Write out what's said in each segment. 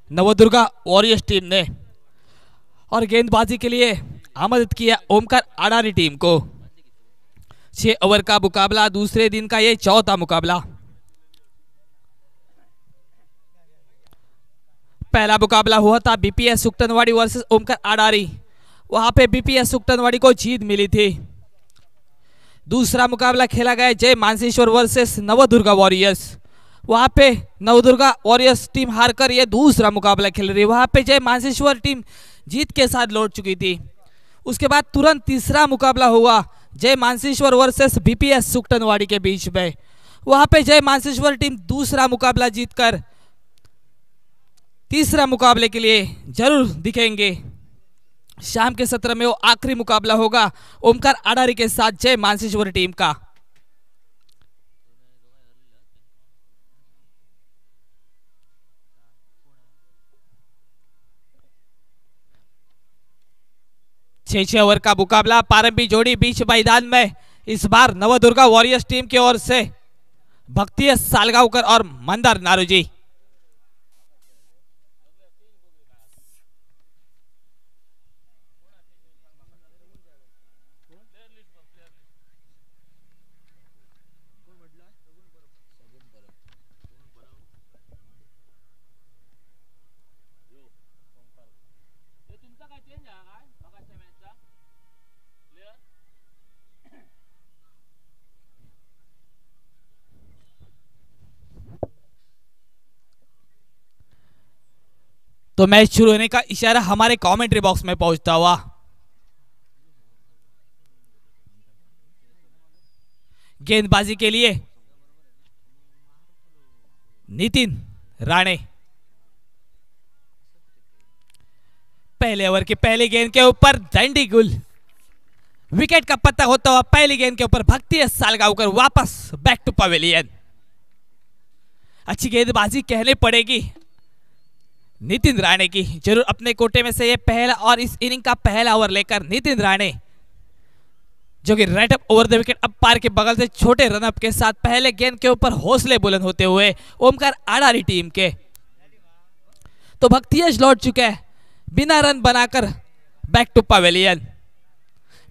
Navdurga warriors team ने और गेंदबाजी के लिए आमंत्रित किया ओमकार अडारी टीम को। 6 ओवर का मुकाबला, दूसरे दिन का ये चौथा मुकाबला। पहला मुकाबला हुआ था बीपीएस सुक्तनवाड़ी वर्सेस ओमकार अडारी, वहां पे बीपीएस सुक्तनवाड़ी को जीत मिली थी। दूसरा मुकाबला खेला गया जय मानसेश्वर वर्सेस नवदुर्गा वॉरियर्स, वहां पे नवदुर्गा वॉरियर्स टीम हारकर ये दूसरा मुकाबला खेल रही है। वहां पे जय मानसेश्वर टीम जीत के साथ लौट चुकी थी। उसके बाद तुरंत तीसरा मुकाबला हुआ जय मानसेश्वर वर्सेस बीपीएस सुक्तनवाड़ी के बीच में, वहां पे जय मानसेश्वर टीम दूसरा मुकाबला जीतकर तीसरा मुकाबले के लिए जरूर दिखेंगे। शाम के सत्र में वो आखिरी मुकाबला होगा ओमकार अडारी के साथ जय मानसेश्वर टीम का। छह ओवर का मुकाबला, प्रारंभिक जोड़ी बीच मैदान में इस बार नवदुर्गा वॉरियर्स टीम की ओर से भक्ति सालगांवकर और मंदार नारोजी। तो मैच शुरू होने का इशारा हमारे कमेंट्री बॉक्स में पहुंचता हुआ। गेंदबाजी के लिए नितिन राणे। पहले ओवर की पहली गेंद के ऊपर डंडी गुल, विकेट का पत्ता होता हुआ पहली गेंद के ऊपर भक्ति सालगांवकर वापस बैक टू पवेलियन। अच्छी गेंदबाजी कहने पड़ेगी नितिन राणे की, जरूर अपने कोटे में से ये पहला और इस इनिंग का पहला ओवर लेकर नितिन राणे जो कि right up over the wicket umpire के बगल से छोटे रनअप के साथ पहले गेंद के ऊपर हौसले बुलंद होते हुए ओमकार अडारी टीम के। तो भक्तियश लौट चुके हैं बिना रन बनाकर बैक टू पवेलियन।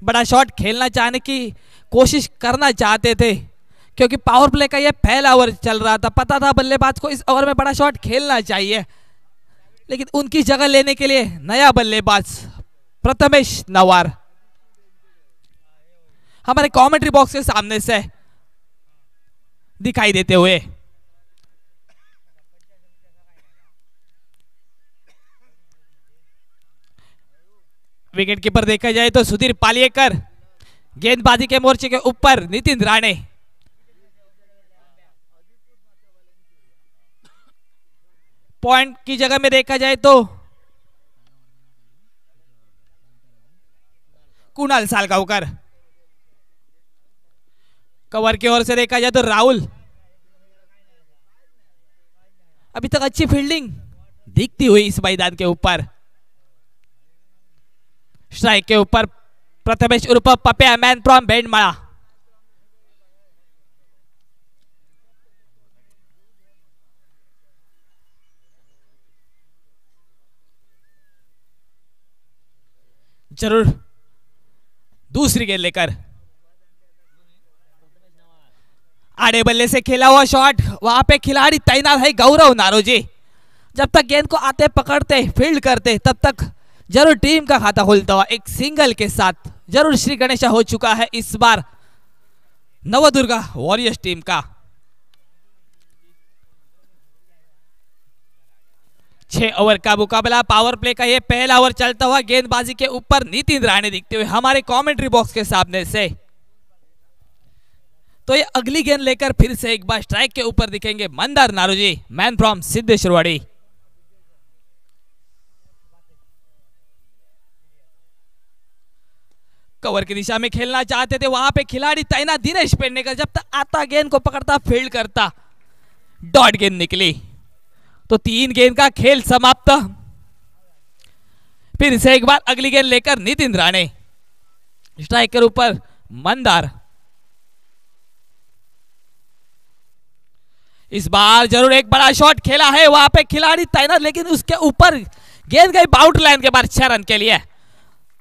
बड़ा शॉट खेलना चाहने की कोशिश करना चाहते थे क्योंकि पावर प्ले का यह पहला ओवर चल रहा था। पता था बल्लेबाज को इस ओवर में बड़ा शॉट खेलना चाहिए, लेकिन उनकी जगह लेने के लिए नया बल्लेबाज प्रथमेश नवार हमारे कमेंट्री बॉक्स के सामने से दिखाई देते हुए। विकेट कीपर देखा जाए तो सुधीर पालियेकर, गेंदबाजी के मोर्चे के ऊपर नितिन राणे। पॉइंट की जगह में देखा जाए तो कुणाल सालगांवकर, कवर की ओर से देखा जाए तो राहुल। अभी तक अच्छी फील्डिंग दिखती हुई इस मैदान के ऊपर। स्ट्राइक के ऊपर प्रथमेश उर्फ पप्या मैन फ्रॉम बेंडमाळा। जरूर दूसरी गेंद लेकर आड़े बल्ले से खेला हुआ शॉट, वहां पे खिलाड़ी तैनात है गौरव नारोजी। जब तक गेंद को आते पकड़ते फील्ड करते तब तक जरूर टीम का खाता खोलता हुआ एक सिंगल के साथ जरूर श्री गणेशा हो चुका है इस बार नवदुर्गा वॉरियर्स टीम का। 6 ओवर का मुकाबला, पावर प्ले का ये पहला ओवर चलता हुआ गेंदबाजी के ऊपर नितिन राणे दिखते हुए हमारे कमेंट्री बॉक्स के सामने से। तो ये अगली गेंद लेकर फिर से एक बार स्ट्राइक के ऊपर दिखेंगे Mandar Naroji, man from Siddheshwarwadi. Cover की दिशा में खेलना चाहते थे, वहां पे खिलाड़ी तैनात दिनेश पेडनेकर। जब तक आता गेंद को पकड़ता फील्ड करता, डॉट गेंद निकली। तो 3 गेंद का खेल समाप्त। फिर से एक बार अगली गेंद लेकर नितिन राणे, स्ट्राइकर ऊपर मंदार। इस बार जरूर एक बड़ा शॉट खेला है, वहां पे खिलाड़ी तैनात, लेकिन उसके ऊपर गेंद गई बाउंड्री लाइन के बाद 6 रन के लिए।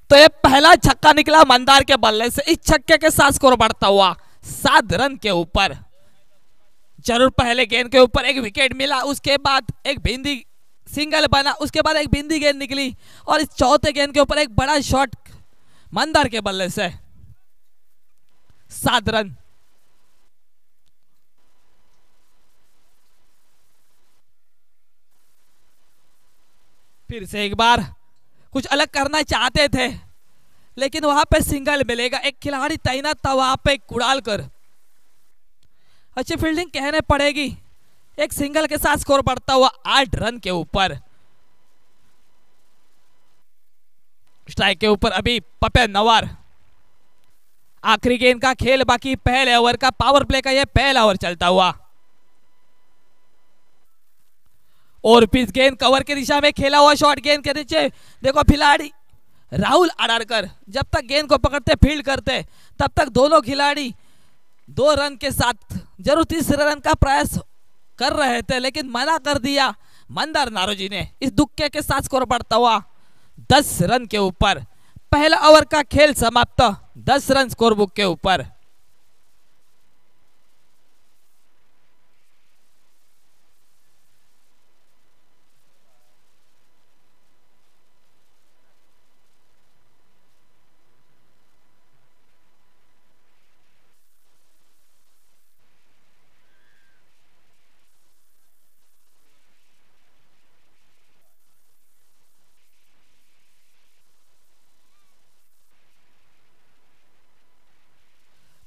तो ये पहला छक्का निकला मंदार के बल्ले से। इस छक्के के साथ स्कोर बढ़ता हुआ 7 रन के ऊपर। जरूर पहले गेंद के ऊपर एक विकेट मिला, उसके बाद एक बिंदी सिंगल बना, उसके बाद एक बिंदी गेंद निकली और इस चौथे गेंद के ऊपर एक बड़ा शॉट मंदार के बल्ले से। 7 रन। फिर से एक बार कुछ अलग करना चाहते थे, लेकिन वहां पे सिंगल मिलेगा। एक खिलाड़ी तैनात था वहां पे कुड़ालकर। अच्छी फील्डिंग कहने पड़ेगी। एक सिंगल के साथ स्कोर बढ़ता हुआ 8 रन के ऊपर। स्ट्राइक के ऊपर अभी पपे नवार। आखिरी गेंद का खेल बाकी, पहले ओवर का पावर प्ले का यह पहला ओवर चलता हुआ। और पिच गेंद कवर की दिशा में खेला हुआ शॉट, गेंद के नीचे देखो खिलाड़ी राहुल अडारकर जब तक गेंद को पकड़ते फील्ड करते तब तक दोनों खिलाड़ी 2 रन के साथ जरूर तीसरे रन का प्रयास कर रहे थे, लेकिन मना कर दिया मंदार नारोजी ने। इस दुक्के के साथ स्कोर बढ़ता हुआ 10 रन के ऊपर। पहला ओवर का खेल समाप्त 10 रन स्कोर बुक के ऊपर।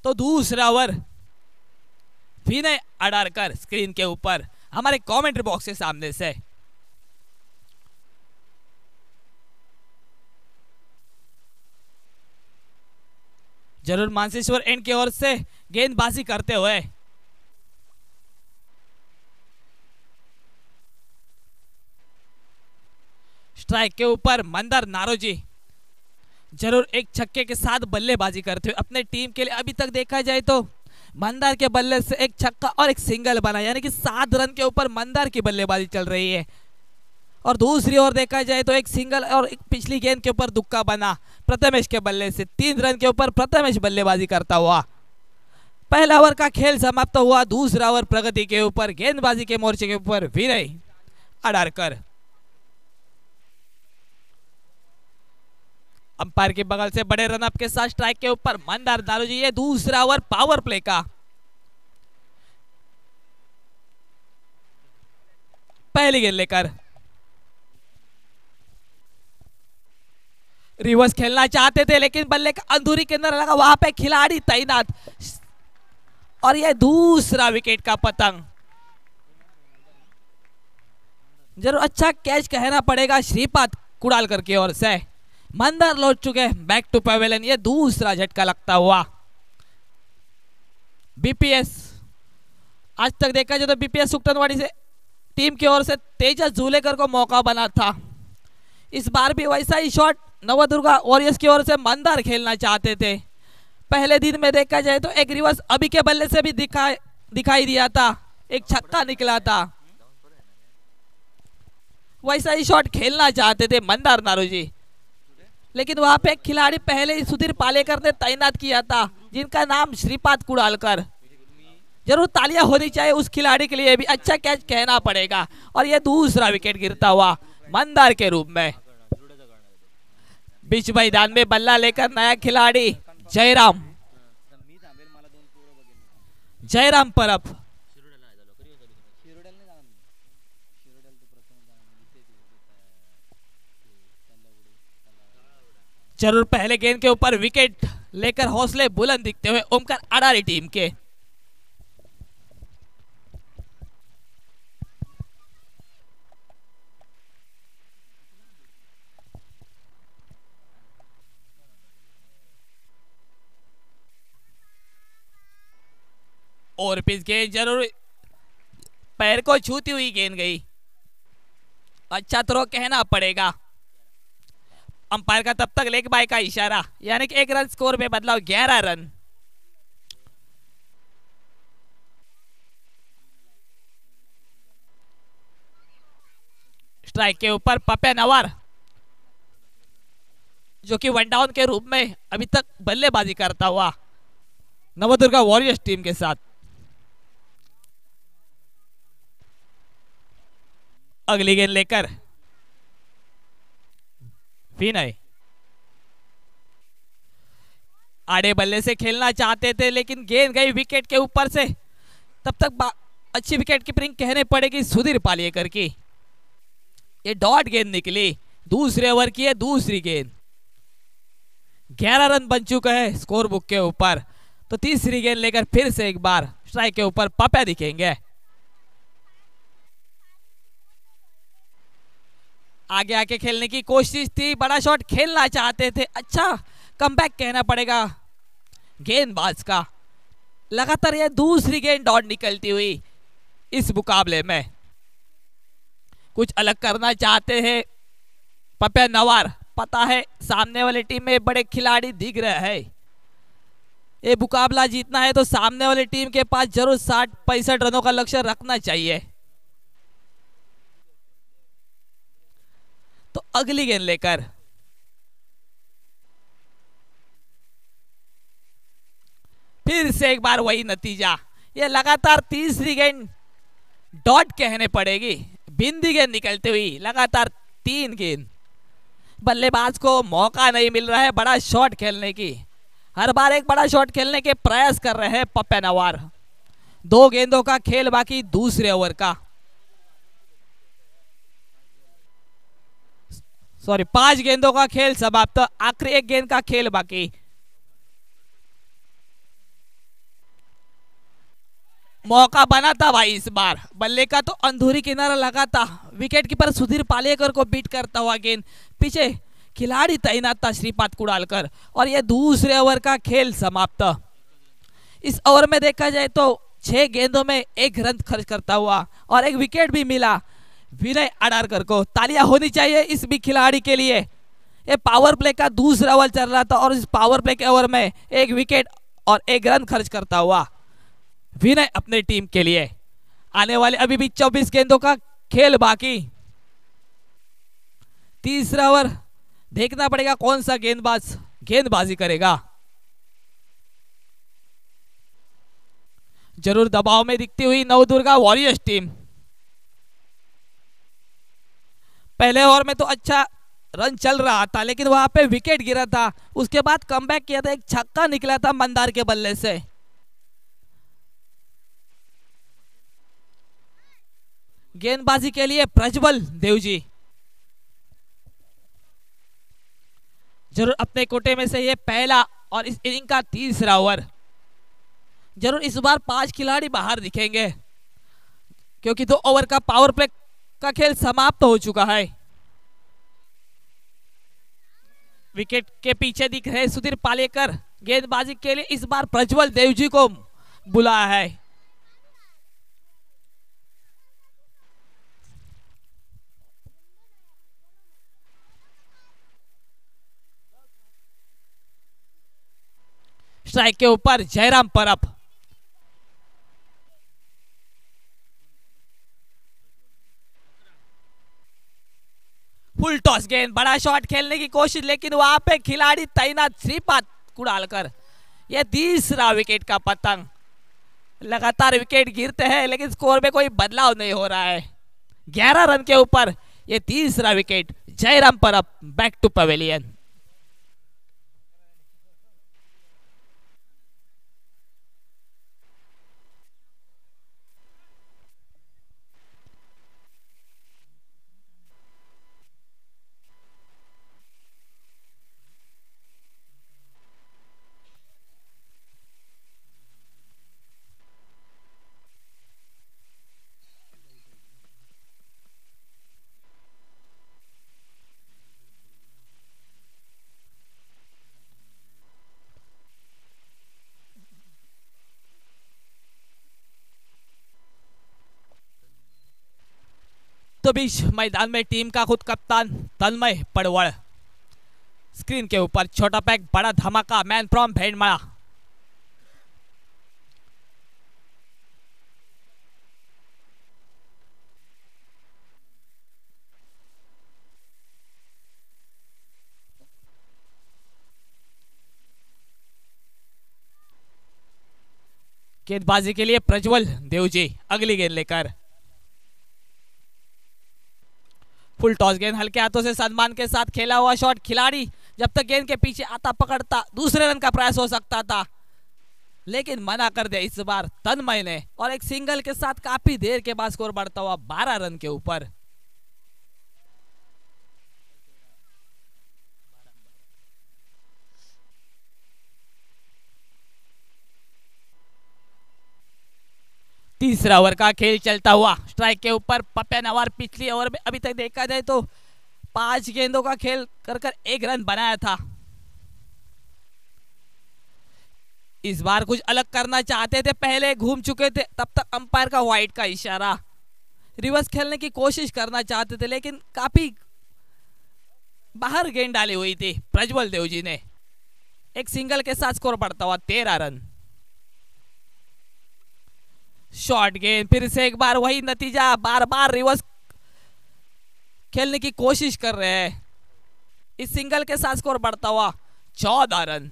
तो दूसरा ओवर विनय अडारकर स्क्रीन के ऊपर हमारे कमेंट्री बॉक्स के सामने से। जरूर मानसेश्वर एंड की ओर से गेंदबाजी करते हुए स्ट्राइक के ऊपर मंदार नारोजी जरूर एक छक्के के साथ बल्लेबाजी करते हुए अपने टीम के लिए। अभी तक देखा जाए तो मंदार के बल्ले से एक छक्का और एक सिंगल बना, यानी कि 7 रन के ऊपर मंदार की बल्लेबाजी चल रही है। और दूसरी ओर देखा जाए तो एक सिंगल और एक पिछली गेंद के ऊपर दुक्का बना प्रथमेश के बल्ले से। 3 रन के ऊपर प्रथमेश बल्लेबाजी करता हुआ पहला ओवर का खेल समाप्त हुआ। दूसरा ओवर प्रगति के ऊपर गेंदबाजी के मोर्चे के ऊपर विनय अडारकर। अंपायर के बगल से बड़े रनअप के साथ स्ट्राइक के ऊपर मंदार नारोजी। ये दूसरा ओवर पावर प्ले का। पहली गेंद लेकर रिवर्स खेलना चाहते थे, लेकिन बल्ले का अंदूरी के अंदर लगा, वहां पे खिलाड़ी तैनात और ये दूसरा विकेट का पतंग। जरूर अच्छा कैच कहना पड़ेगा श्रीपाद कुड़ालकर की ओर से। मंदार लौट चुके बैक टू पवेलियन। ये दूसरा झटका लगता हुआ। बीपीएस आज तक देखा जाए तो बीपीएस सुक्टनवाड़ी से टीम की ओर से तेजस झूलेकर को मौका बना था। इस बार भी वैसा ही शॉट नवदुर्गा वॉरियर्स की ओर से मंदार खेलना चाहते थे। पहले दिन में देखा जाए तो एक रिवर्स अभी के बल्ले से भी दिखाई दिया था, एक छक्का निकला था। वैसा ही शॉट खेलना चाहते थे मंदार नारोजी, लेकिन वहां पे एक खिलाड़ी पहले ही सुधीर पालेकर ने तैनात किया था, जिनका नाम श्रीपाद कुड़ालकर। जरूर तालियां होनी चाहिए उस खिलाड़ी के लिए भी, अच्छा कैच कहना पड़ेगा। और ये दूसरा विकेट गिरता हुआ मंदार के रूप में। बीच मैदान में बल्ला लेकर नया खिलाड़ी जयराम परब। जरूर पहले गेंद के ऊपर विकेट लेकर हौसले बुलंद दिखते हुए ओमकार अडारी टीम के। और पिच गेंद जरूर पैर को छूती हुई गेंद गई। अच्छा थ्रो कहना पड़ेगा। अंपायर का तब तक लेग बाय का इशारा, यानी कि 1 रन स्कोर में बदलाव 11 रन। स्ट्राइक के ऊपर पप्या नवार, जो कि वन डाउन के रूप में अभी तक बल्लेबाजी करता हुआ नवदुर्गा वॉरियर्स टीम के साथ। अगली गेंद लेकर विनय आड़े बल्ले से खेलना चाहते थे, लेकिन गेंद गई विकेट के ऊपर से। तब तक अच्छी विकेट कीपिंग कहने पड़ेगी सुधीर पालेकर की। ये डॉट गेंद निकली, दूसरे ओवर की है दूसरी गेंद। 11 रन बन चुका है स्कोर बुक के ऊपर। तो तीसरी गेंद लेकर फिर से एक बार स्ट्राइक के ऊपर पप्या दिखेंगे। आगे आके खेलने की कोशिश थी, बड़ा शॉट खेलना चाहते थे, अच्छा कमबैक कहना पड़ेगा गेंदबाज का। लगातार यह दूसरी गेंद डॉट निकलती हुई इस मुकाबले में। कुछ अलग करना चाहते हैं पप्या नवार। पता है सामने वाली टीम में बड़े खिलाड़ी दिख रहे हैं, ये मुकाबला जीतना है तो सामने वाली टीम के पास जरूर 60-65 रनों का लक्ष्य रखना चाहिए। तो अगली गेंद लेकर फिर से एक बार वही नतीजा। ये लगातार तीसरी गेंद डॉट कहने पड़ेगी, बिंदी गेंद निकलती हुई लगातार 3 गेंद। बल्लेबाज को मौका नहीं मिल रहा है बड़ा शॉट खेलने की। हर बार एक बड़ा शॉट खेलने के प्रयास कर रहे हैं पप्या नवार। 2 गेंदों का खेल बाकी दूसरे ओवर का, सॉरी 5 गेंदों का खेल समाप्त, आखिरी 1 गेंद का खेल बाकी। मौका बना था भाई इस बार, बल्ले का तो अंधूरी किनारा लगा था। विकेट कीपर सुधीर पालेकर को बीट करता हुआ गेंद, पीछे खिलाड़ी तैनात था श्रीपाद कुडालकर, और यह दूसरे ओवर का खेल समाप्त। इस ओवर में देखा जाए तो 6 गेंदों में 1 रन खर्च करता हुआ और 1 विकेट भी मिला विनय अडारकर को। तालियां होनी चाहिए इस भी खिलाड़ी के लिए। ये पावर प्ले का दूसरा ओवर चल रहा था और इस पावर प्ले के ओवर में 1 विकेट और 1 रन खर्च करता हुआ विनय अपने टीम के लिए। आने वाले अभी भी 24 गेंदों का खेल बाकी। तीसरा ओवर देखना पड़ेगा कौन सा गेंदबाज गेंदबाजी करेगा। जरूर दबाव में दिखती हुई नवदुर्गा वॉरियर्स टीम। पहले ओवर में तो अच्छा रन चल रहा था, लेकिन वहां पे विकेट गिरा था, उसके बाद कमबैक किया था, एक छक्का निकला था मंदार के बल्ले से। गेंदबाजी के लिए प्रज्वल देवजी जरूर अपने कोटे में से ये पहला और इस इनिंग का तीसरा ओवर। जरूर इस बार 5 खिलाड़ी बाहर दिखेंगे, क्योंकि 2 ओवर का पावर प्ले का खेल समाप्त हो चुका है। विकेट के पीछे दिख रहे सुधीर पालेकर गेंदबाजी के लिए इस बार प्रज्वल देवजी को बुलाया है। स्ट्राइक के ऊपर जयराम परब। फुल टॉस गेंद, बड़ा शॉट खेलने की कोशिश, लेकिन वहां पे खिलाड़ी तैनात श्रीपाद कुडालकर। यह तीसरा विकेट का पतंग। लगातार विकेट गिरते हैं लेकिन स्कोर में कोई बदलाव नहीं हो रहा है। 11 रन के ऊपर यह तीसरा wicket. Jairam Parab back to pavilion. तो बीच मैदान में टीम का खुद कप्तान तन्मय पड़वड़। स्क्रीन के ऊपर छोटा पैक बड़ा धमाका मैन फ्रॉम भेड़माड़ा। गेंदबाजी के लिए प्रज्वल देवजी अगली गेंद लेकर। फुल टॉस गेंद हल्के हाथों से सम्मान के साथ खेला हुआ शॉट। खिलाड़ी जब तक गेंद के पीछे आता पकड़ता दूसरे रन का प्रयास हो सकता था, लेकिन मना कर दिया इस बार तन्मय ने, और एक सिंगल के साथ काफी देर के बाद स्कोर बढ़ता हुआ 12 रन के ऊपर। तीसरा ओवर का खेल चलता हुआ स्ट्राइक के ऊपर पप्पा नवार पिछली ओवर में अभी तक देखा जाए तो 5 गेंदों का खेल कर कर 1 रन बनाया था। इस बार कुछ अलग करना चाहते थे, पहले घूम चुके थे, तब तक अंपायर का वाइड का इशारा। रिवर्स खेलने की कोशिश करना चाहते थे, लेकिन काफी बाहर गेंद डाली हुई थी प्रज्वल देवजी ने। एक सिंगल के साथ स्कोर बढ़ता हुआ 13 रन। शॉर्ट गेंद, फिर से एक बार वही नतीजा, बार बार रिवर्स खेलने की कोशिश कर रहे हैं। इस सिंगल के साथ स्कोर बढ़ता हुआ 14 रन।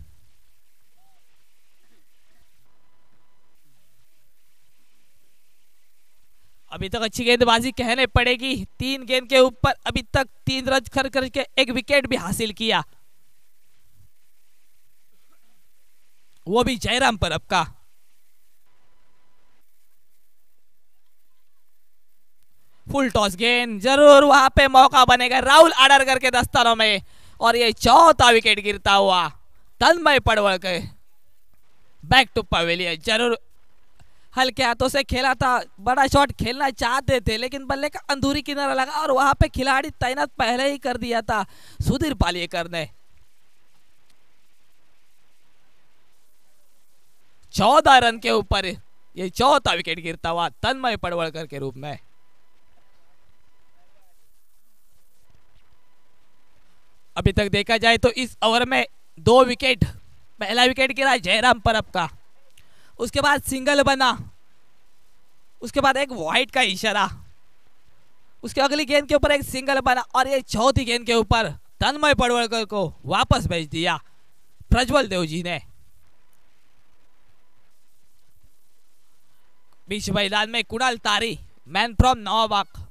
अभी तक अच्छी गेंदबाजी कहने पड़ेगी। 3 गेंद के ऊपर अभी तक 3 रन कर करके 1 विकेट भी हासिल किया, वो भी जयराम परब का। फुल टॉस गेंद, जरूर वहां पे मौका बनेगा राहुल आडरकर के दस्तानों में, और ये चौथा विकेट गिरता हुआ तन्मय पडवलकर बैक टू पवेलियन। जरूर हल्के हाथों से खेला था, बड़ा शॉट खेलना चाहते थे, लेकिन बल्ले का अंधूरी किनारा लगा और वहां पे खिलाड़ी तैनात पहले ही कर दिया था सुधीर पालेकर ने। 14 रन के ऊपर ये चौथा विकेट गिरता हुआ तन्मय पडवलकर के रूप में। अभी तक देखा जाए तो इस ओवर में 2 विकेट, पहला विकेट गिरा जयराम परब का, उसके बाद सिंगल बना, उसके बाद एक वाइड का इशारा, उसके अगली गेंद के ऊपर एक सिंगल बना, और ये चौथी गेंद के ऊपर तन्मय पडवलकर को वापस भेज दिया प्रज्वल देवजी ने। बीच मैदान में कुणाल तारी, मैन फ्रॉम नवाबाग।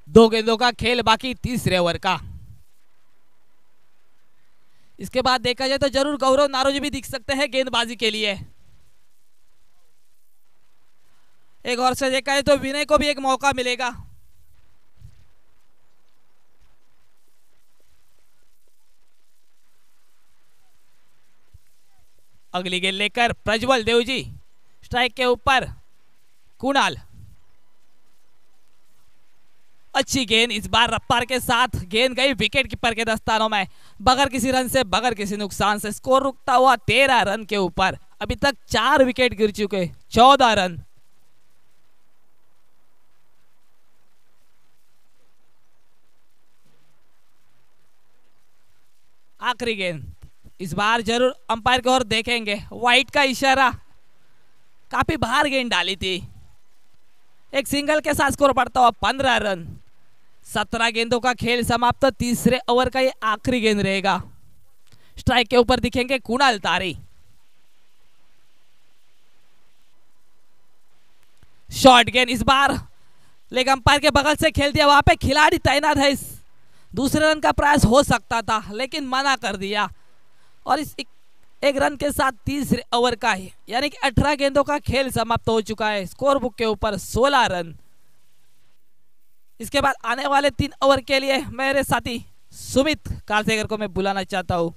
दो गेंदों का खेल बाकी तीसरे ओवर का। इसके बाद देखा जाए तो जरूर गौरव नारोजी भी दिख सकते हैं गेंदबाजी के लिए। एक और से देखा जाए तो विनय को भी एक मौका मिलेगा। अगली गेंद लेकर प्रज्वल देवजी, स्ट्राइक के ऊपर कुणाल। अच्छी गेंद, इस बार रफ्तार के साथ गेंद गई विकेट कीपर के दस्तानों में, बगैर किसी रन से, बगैर किसी नुकसान से। स्कोर रुकता हुआ 13 रन के ऊपर। अभी तक 4 विकेट गिर चुके, 14 रन। आखिरी गेंद, इस बार जरूर अंपायर की ओर देखेंगे, वाइड का इशारा, काफी बाहर गेंद डाली थी। एक सिंगल के साथ स्कोर बढ़ता हुआ 15 रन। 17 गेंदों का खेल समाप्त। तीसरे ओवर का ये आखिरी गेंद रहेगा। स्ट्राइक के ऊपर दिखेंगे कुणाल तारी। शॉर्ट गेंद, इस बार लेग अंपायर के बगल से खेल दिया, वहां पे खिलाड़ी तैनात है, इस दूसरे रन का प्रयास हो सकता था, लेकिन मना कर दिया, और इस एक रन के साथ तीसरे ओवर का ही यानी कि 18 गेंदों का खेल समाप्त हो चुका है। स्कोर बुक के ऊपर 16 रन। इसके बाद आने वाले 3 ओवर के लिए मेरे साथी सुमित कालसेकर को मैं बुलाना चाहता हूं।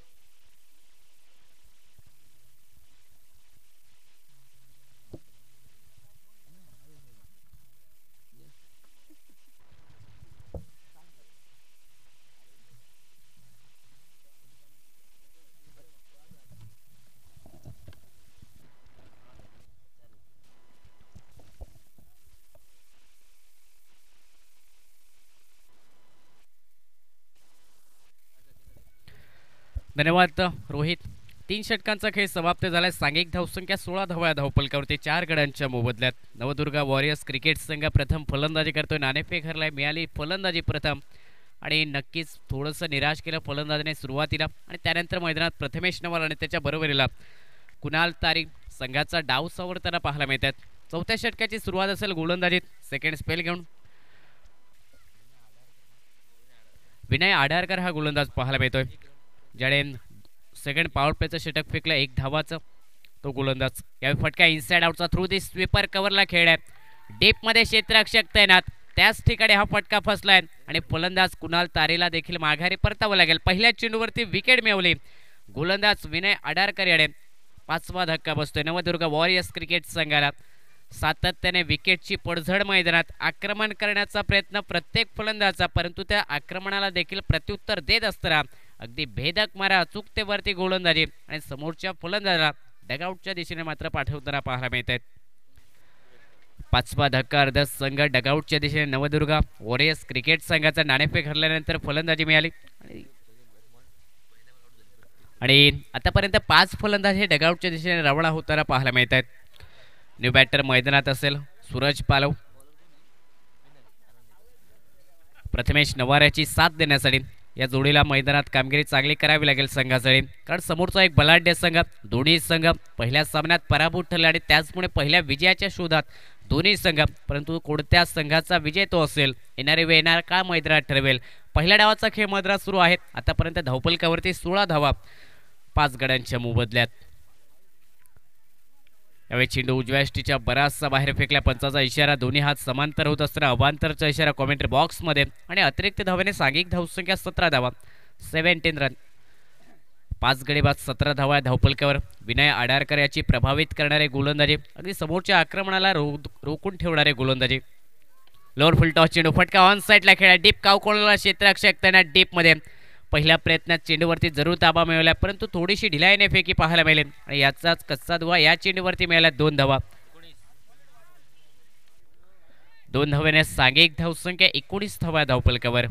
धन्यवाद रोहित। 3 षटकांचा खेळ समाप्त झाला. सांघिक धावसंख्या 16 धावा धावपलकावरती 4 गड्यांच्या मोबदल्यात. नवदुर्गा वॉरियर्स क्रिकेट संघ प्रथम फलंदाजी करतोय. नाणेफेक हरलाय, मिळाली फलंदाजी प्रथम आणि नक्कीच थोडंसं निराश केलं फलंदाजीने सुरुवातीला आणि त्यानंतर मैदानात प्रथमेश नवाल आणि त्याच्या बरोबरीला कुणाल तारी संघाचा डाव सावरताना पाहायला मिळतात. चौथ्या षटकाची सुरुवात असेल गोलंदाजीत. सेकंड स्पेल घेऊन विनय आडारकर हा गोलंदाज पाहायला मिळतोय, ज्याने सेकंड पॉवर प्लेचं षटक फेकलं 1 धावाचं. तो गोलंदाज यावेळी फटका इनसाइड आउटचा थ्रू दी स्वीपर कव्हरला खेळ आहे. डीपमध्ये क्षेत्ररक्षक तैनात, त्याच ठिकाणी हा फटका फसलाय आणि फलंदाज कुणाल तारेला देखील माघारी परतावं लागेल. पहिल्या चेंडूवरती विकेट मिळवली गोलंदाज विनय आडारकर याने. 5वा धक्का बसतोय नवदुर्गा वॉरियर्स क्रिकेट संघाला. सातत्याने विकेटची पडझड मैदानात आक्रमण करण्याचा प्रयत्न प्रत्येक फलंदाजाचा, परंतु त्या आक्रमणाला देखील प्रत्युत्तर देत असताना अगदी भेदक मारा अचूकतेवरती गोलंदाजी आणि समोरच्या फलंदाजाला डगआउटच्या दिशेने मात्र पाठवताना पाहायला मिळत आहेत. 5वा धक्का अर्ध संघ डगआउटच्या दिशेने. नवदुर्गा वॉरियर्स क्रिकेट संघाचा नाणेफेक हरल्यानंतर फलंदाजी मिळाली आणि आतापर्यंत 5 फलंदाज हे डगआउटच्या दिशेने रवाना होताना पाहायला मिळत आहेत. न्यू बॅटर मैदानात असेल सूरज पालव. प्रथमेश नवाऱ्याची साथ देण्यासाठी या जोडीला मैदानात कामगिरी चांगली करावी लागेल संघासाठी, कारण समोरचा एक बलाढ्य संघ. दोन्ही संघ पहिल्या सामन्यात पराभूत ठरले आणि त्याचमुळे पहिल्या विजयाच्या शोधात दोन्ही संघ, परंतु कोणत्या संघाचा विजय तो असेल येणारे वेळ येणार का मैदानात ठरवेल. पहिल्या डावाचा खेळ मैदानात सुरू आहे. आतापर्यंत धावपलकावरती 16 धावा 5 गड्यांच्या मोबदल्यात. यावेळी चेंडू उजव्या यष्टीच्या बराचसा बाहेर फेकल्या. पंचाचा इशारा, दोन्ही हात समांतर होत असताना अवांतरचा इशारा कॉमेंट्री बॉक्समध्ये आणि अतिरिक्त धावेने सांघिक धावसंख्या 17 धावा 17 रन. 5 गडी बाद 17 धावा धावपलकावर. विनय आडारकर याची प्रभावित करणारे गोलंदाजी, अगदी समोरच्या आक्रमणाला रोखून ठेवणारे गोलंदाजी. लोअर फुल टॉस चेंडू फटका ऑन साईडला खेळा. डीप कावकोळला क्षेत्ररक्षक त्यांना डीपमध्ये. पहिल्या प्रयत्नात चेंडूवरती जरूर ताबा मिळवला, परंतु थोडीशी ढिलाईने फेकी पाहायला मिळेल आणि याचाच कच्चा दुवा या चेंडूवरती मिळाला. 2 धावा. 2 धावेने सांघिक धावसंख्या 19 धावा धावपलकावर.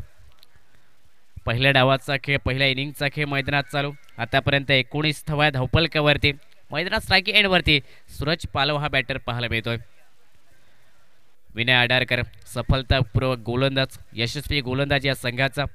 पहिल्या डावाचा खेळ, पहिल्या इनिंगचा खेळ मैदानात चालू. आतापर्यंत 19 धावा धावपलकावरती. मैदानात स्ट्राईक एंडवरती सूरज पालव हा बॅटर पाहायला मिळतोय. विनय आडारकर सफलतापूर्वक गोलंदाज, यशस्वी गोलंदाज या संघाचा.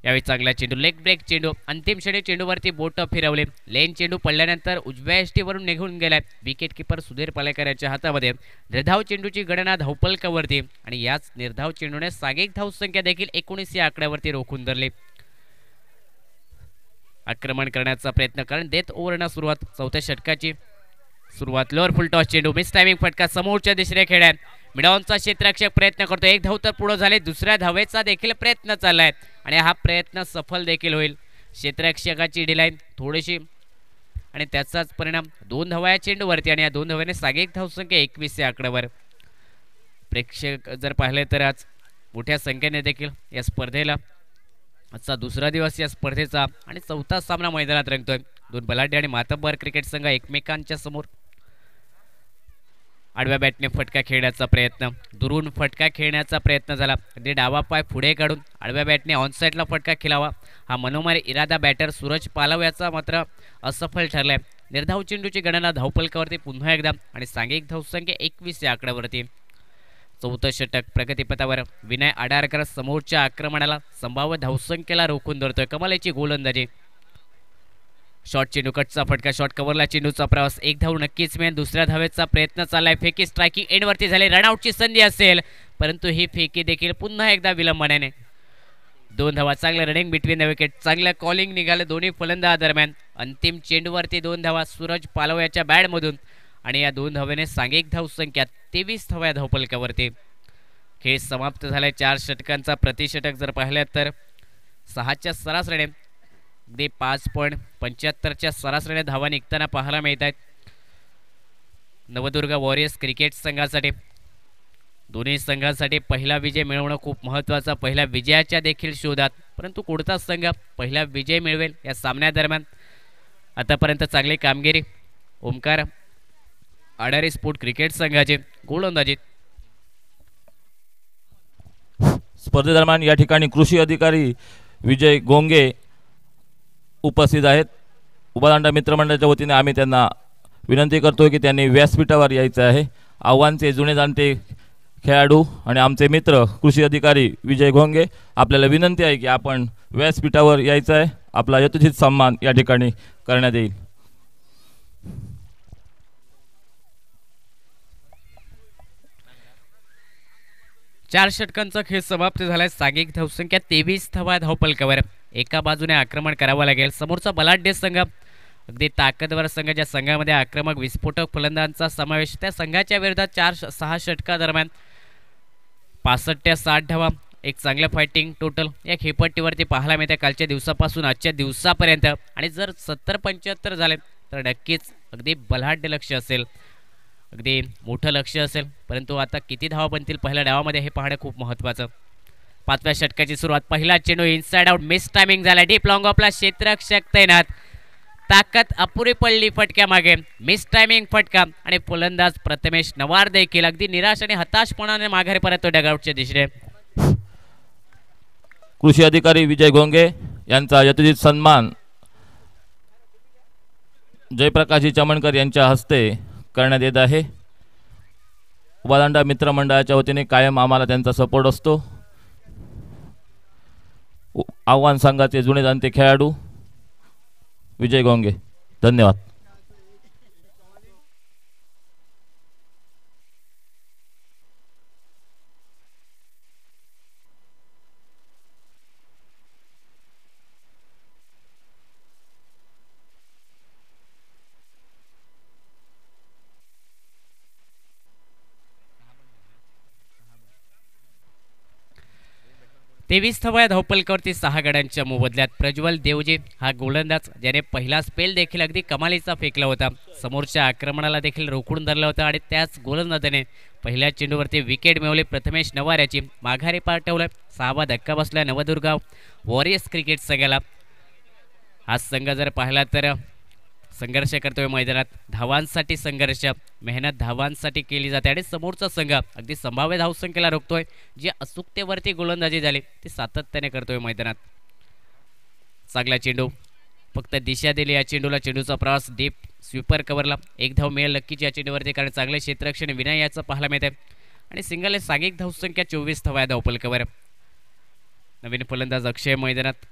यावेळी चांगला चेंडू, लेग ब्रेक चेंडू, अंतिम क्षणी चेंडूवरती बोट फिरवले. लेन चेंडू पडल्यानंतर उजव्या यष्टीवरून निघून गेलाय. विकेट किपर सुधीर पालेकर यांच्या हातामध्ये. निर्धाव चेंडूची गणना धावपलकावरती आणि याच निर्धाव चेंडूने सांघिक धावसंख्या देखील 19 या आकड्यावरती रोखून धरली. आक्रमण करण्याचा प्रयत्न कारण डेथ ओव्हरना सुरुवात. चौथ्या षटकाची सुरुवात. लोअर फुल टॉस चेंडू, मिस टायमिंग फटका समोरच्या दिशेने खेळाय. मिडॉनचा क्षेत्ररक्षक प्रयत्न करतो. 1 धाव तर पुढे झाले. दुसऱ्या धावेचा देखील प्रयत्न चाललाय आणि हा प्रयत्न सफल देखील होईल. क्षेत्ररक्षकाची डिलाईन थोडीशी आणि त्याचाच परिणाम 2 धावा या चेंडूवरती आणि या 2 धाव्याने सांघिक धावसंख्या 21 या आकड्यावर. प्रेक्षक जर पाहिले तर आज मोठ्या संख्येने देखील या स्पर्धेला, आजचा दुसरा दिवस या स्पर्धेचा आणि चौथा सामना मैदानात रंगतोय. 2 बलाढ्य आणि मातब्बर क्रिकेट संघ एकमेकांच्या समोर. आडव्या बॅटने फटका खेळण्याचा प्रयत्न, दुरून फटका खेळण्याचा प्रयत्न झाला. अगदी डावा पाय पुढे काढून आडव्या बॅटने ऑनसाईडला फटका खेळावा हा मनोमन इरादा बॅटर सूरज पालव याचा मात्र असफल ठरलाय. निर्धाव चेंडूची गणना धावपलकावरती पुन्हा एकदा आणि सांघिक धावसंख्या 21 या आकड्यावरती. चौथं षटक प्रगतीपथावर. विनय आडारकर समोरच्या आक्रमणाला, संभाव्य धावसंख्येला रोखून धरतोय. कमालीची गोलंदाजी. शॉर्ट चेंडू, कटचा फटका, शॉर्ट कव्हरला चेंडूचा प्रवास. 1 धाव नक्कीच मिळेल. दुसऱ्या धावेचा प्रयत्न चाललाय. फेकी स्ट्रायकिंग एंडवरती झाले. रनआउटची संधी असेल, परंतु ही फेकी देखील पुन्हा एकदा विलंबाने. 2 धावा. चांगलं रनिंग बिटवीन द विकेट, चांगलं कॉलिंग निघालं दोन्ही फलंदाज दरम्यान. अंतिम चेंडूवरती 2 धावा सूरज पालव याच्या बॅटमधून आणि या 2 धावेने सांघिक धावसंख्या 23 धावा धावपलकावरती. खेळ समाप्त झालाय. 4 षटकांचा प्रतिषटक जर पाहिलं तर 6च्या सरासरीने अगदी 5.75च्या सरासरीने धावा निघताना पाहायला मिळत आहेत नवदुर्गा वॉरियर्स क्रिकेट संघासाठी. दोन्ही संघांसाठी पहिला विजय मिळवणं खूप महत्त्वाचा. पहिल्या विजयाच्या देखील शोधात, परंतु कोणता संघ पहिला विजय मिळवेल या सामन्यादरम्यान. आतापर्यंत चांगली कामगिरी ओमकार आडारी स्पोर्ट क्रिकेट संघाचे गोलंदाजीत. स्पर्धेदरम्यान या ठिकाणी कृषी अधिकारी विजय गोंगे उपस्थित आहेत. उपादांडा मित्रमंडळाच्या वतीने आम्ही त्यांना विनंती करतो की त्यांनी व्यासपीठावर यायचं आहे. आव्हानचे जुने जाणते खेळाडू आणि आमचे मित्र कृषी अधिकारी विजय घोंगे, आपल्याला विनंती आहे की आपण व्यासपीठावर यायचं आहे. आपला यथोचित सन्मान या ठिकाणी करण्यात येईल. चार षटकांचा खेळ समाप्त झालाय. सांघिक धावसंख्या 23 धावा धावपलकावर. एका बाजूने आक्रमण करावं लागेल. समोरचा बलाढ्य संघ, अगदी ताकदवर संघ, ज्या संघामध्ये आक्रमक विस्फोटक फलंदाजांचा समावेश, त्या संघाच्या विरोधात 4-6 षटकादरम्यान 65 ते 60 धावा, एक चांगलं फायटिंग टोटल या खेळपट्टीवरती पाहायला मिळते कालच्या दिवसापासून आजच्या दिवसापर्यंत. आणि जर 70-75 झाले तर नक्कीच अगदी बलाढ्य लक्ष असेल, अगदी मोठं लक्ष असेल. परंतु आता किती धावा बनतील पहिल्या डावामध्ये हे पाहणं खूप महत्त्वाचं. 5व्या षटकाची सुरुवात. पहिला चेंडू इनसाइड आउट, मिस टायमिंग झाला. डीप लॉंग ऑफला क्षेत्ररक्षक तैनात. ताकद अपुरी पडली फटक्यामागे, मिस टायमिंग फटका. आणि फलंदाज प्रथमेश नवार देखील अगदी निराश आणि हताशपणाने माघारी परततो डगआउटच्या दिशेने. कृषी अधिकारी विजय घोंगे यांचा यथोचित सन्मान जयप्रकाशजी चमणकर यांच्या हस्ते करण्यात येत आहे. उपादांडा मित्रमंडळाच्या वतीने कायम आम्हाला त्यांचा सपोर्ट असतो. आव्हान संघाचे जुने जाणते खेळाडू विजय घोंगे, धन्यवाद. तेवीस धावा धावपलकावरती 6 गड्यांच्या मोबदल्यात. प्रज्वल देवजी हा गोलंदाज, ज्याने पहिला स्पेल देखील अगदी कमालीचा फेकला होता. समोरच्या आक्रमणाला देखील रोखून धरला होता आणि त्याच गोलंदाजाने पहिल्या चेंडूवरती विकेट मिळवली. प्रथमेश नवार याची माघारी पाठवलं. 6वा धक्का बसला नवदुर्गा वॉरियर्स क्रिकेट संघाला. हा संघ जर पाहिला तर संघर्ष करतोय मैदानात. धावांसाठी संघर्ष, मेहनत धावांसाठी केली जाते. आणि समोरचा संघ अगदी संभाव्य धावसंख्येला रोखतोय. जी अचूकतेवरती गोलंदाजी झाली ती सातत्याने करतोय मैदानात. चांगला चेंडू, फक्त दिशा दिली या चेंडूला. चेंडूचा प्रवास डीप स्वीपर कव्हरला. एक धाव मिळेल नक्कीच या चेंडूवरती, कारण चांगले क्षेत्ररक्षण विनय याचं पाहायला मिळते. आणि सिंगल सांघिक धावसंख्या 24 धावा धावपलकावर. नवीन फलंदाज अक्षय मैदानात.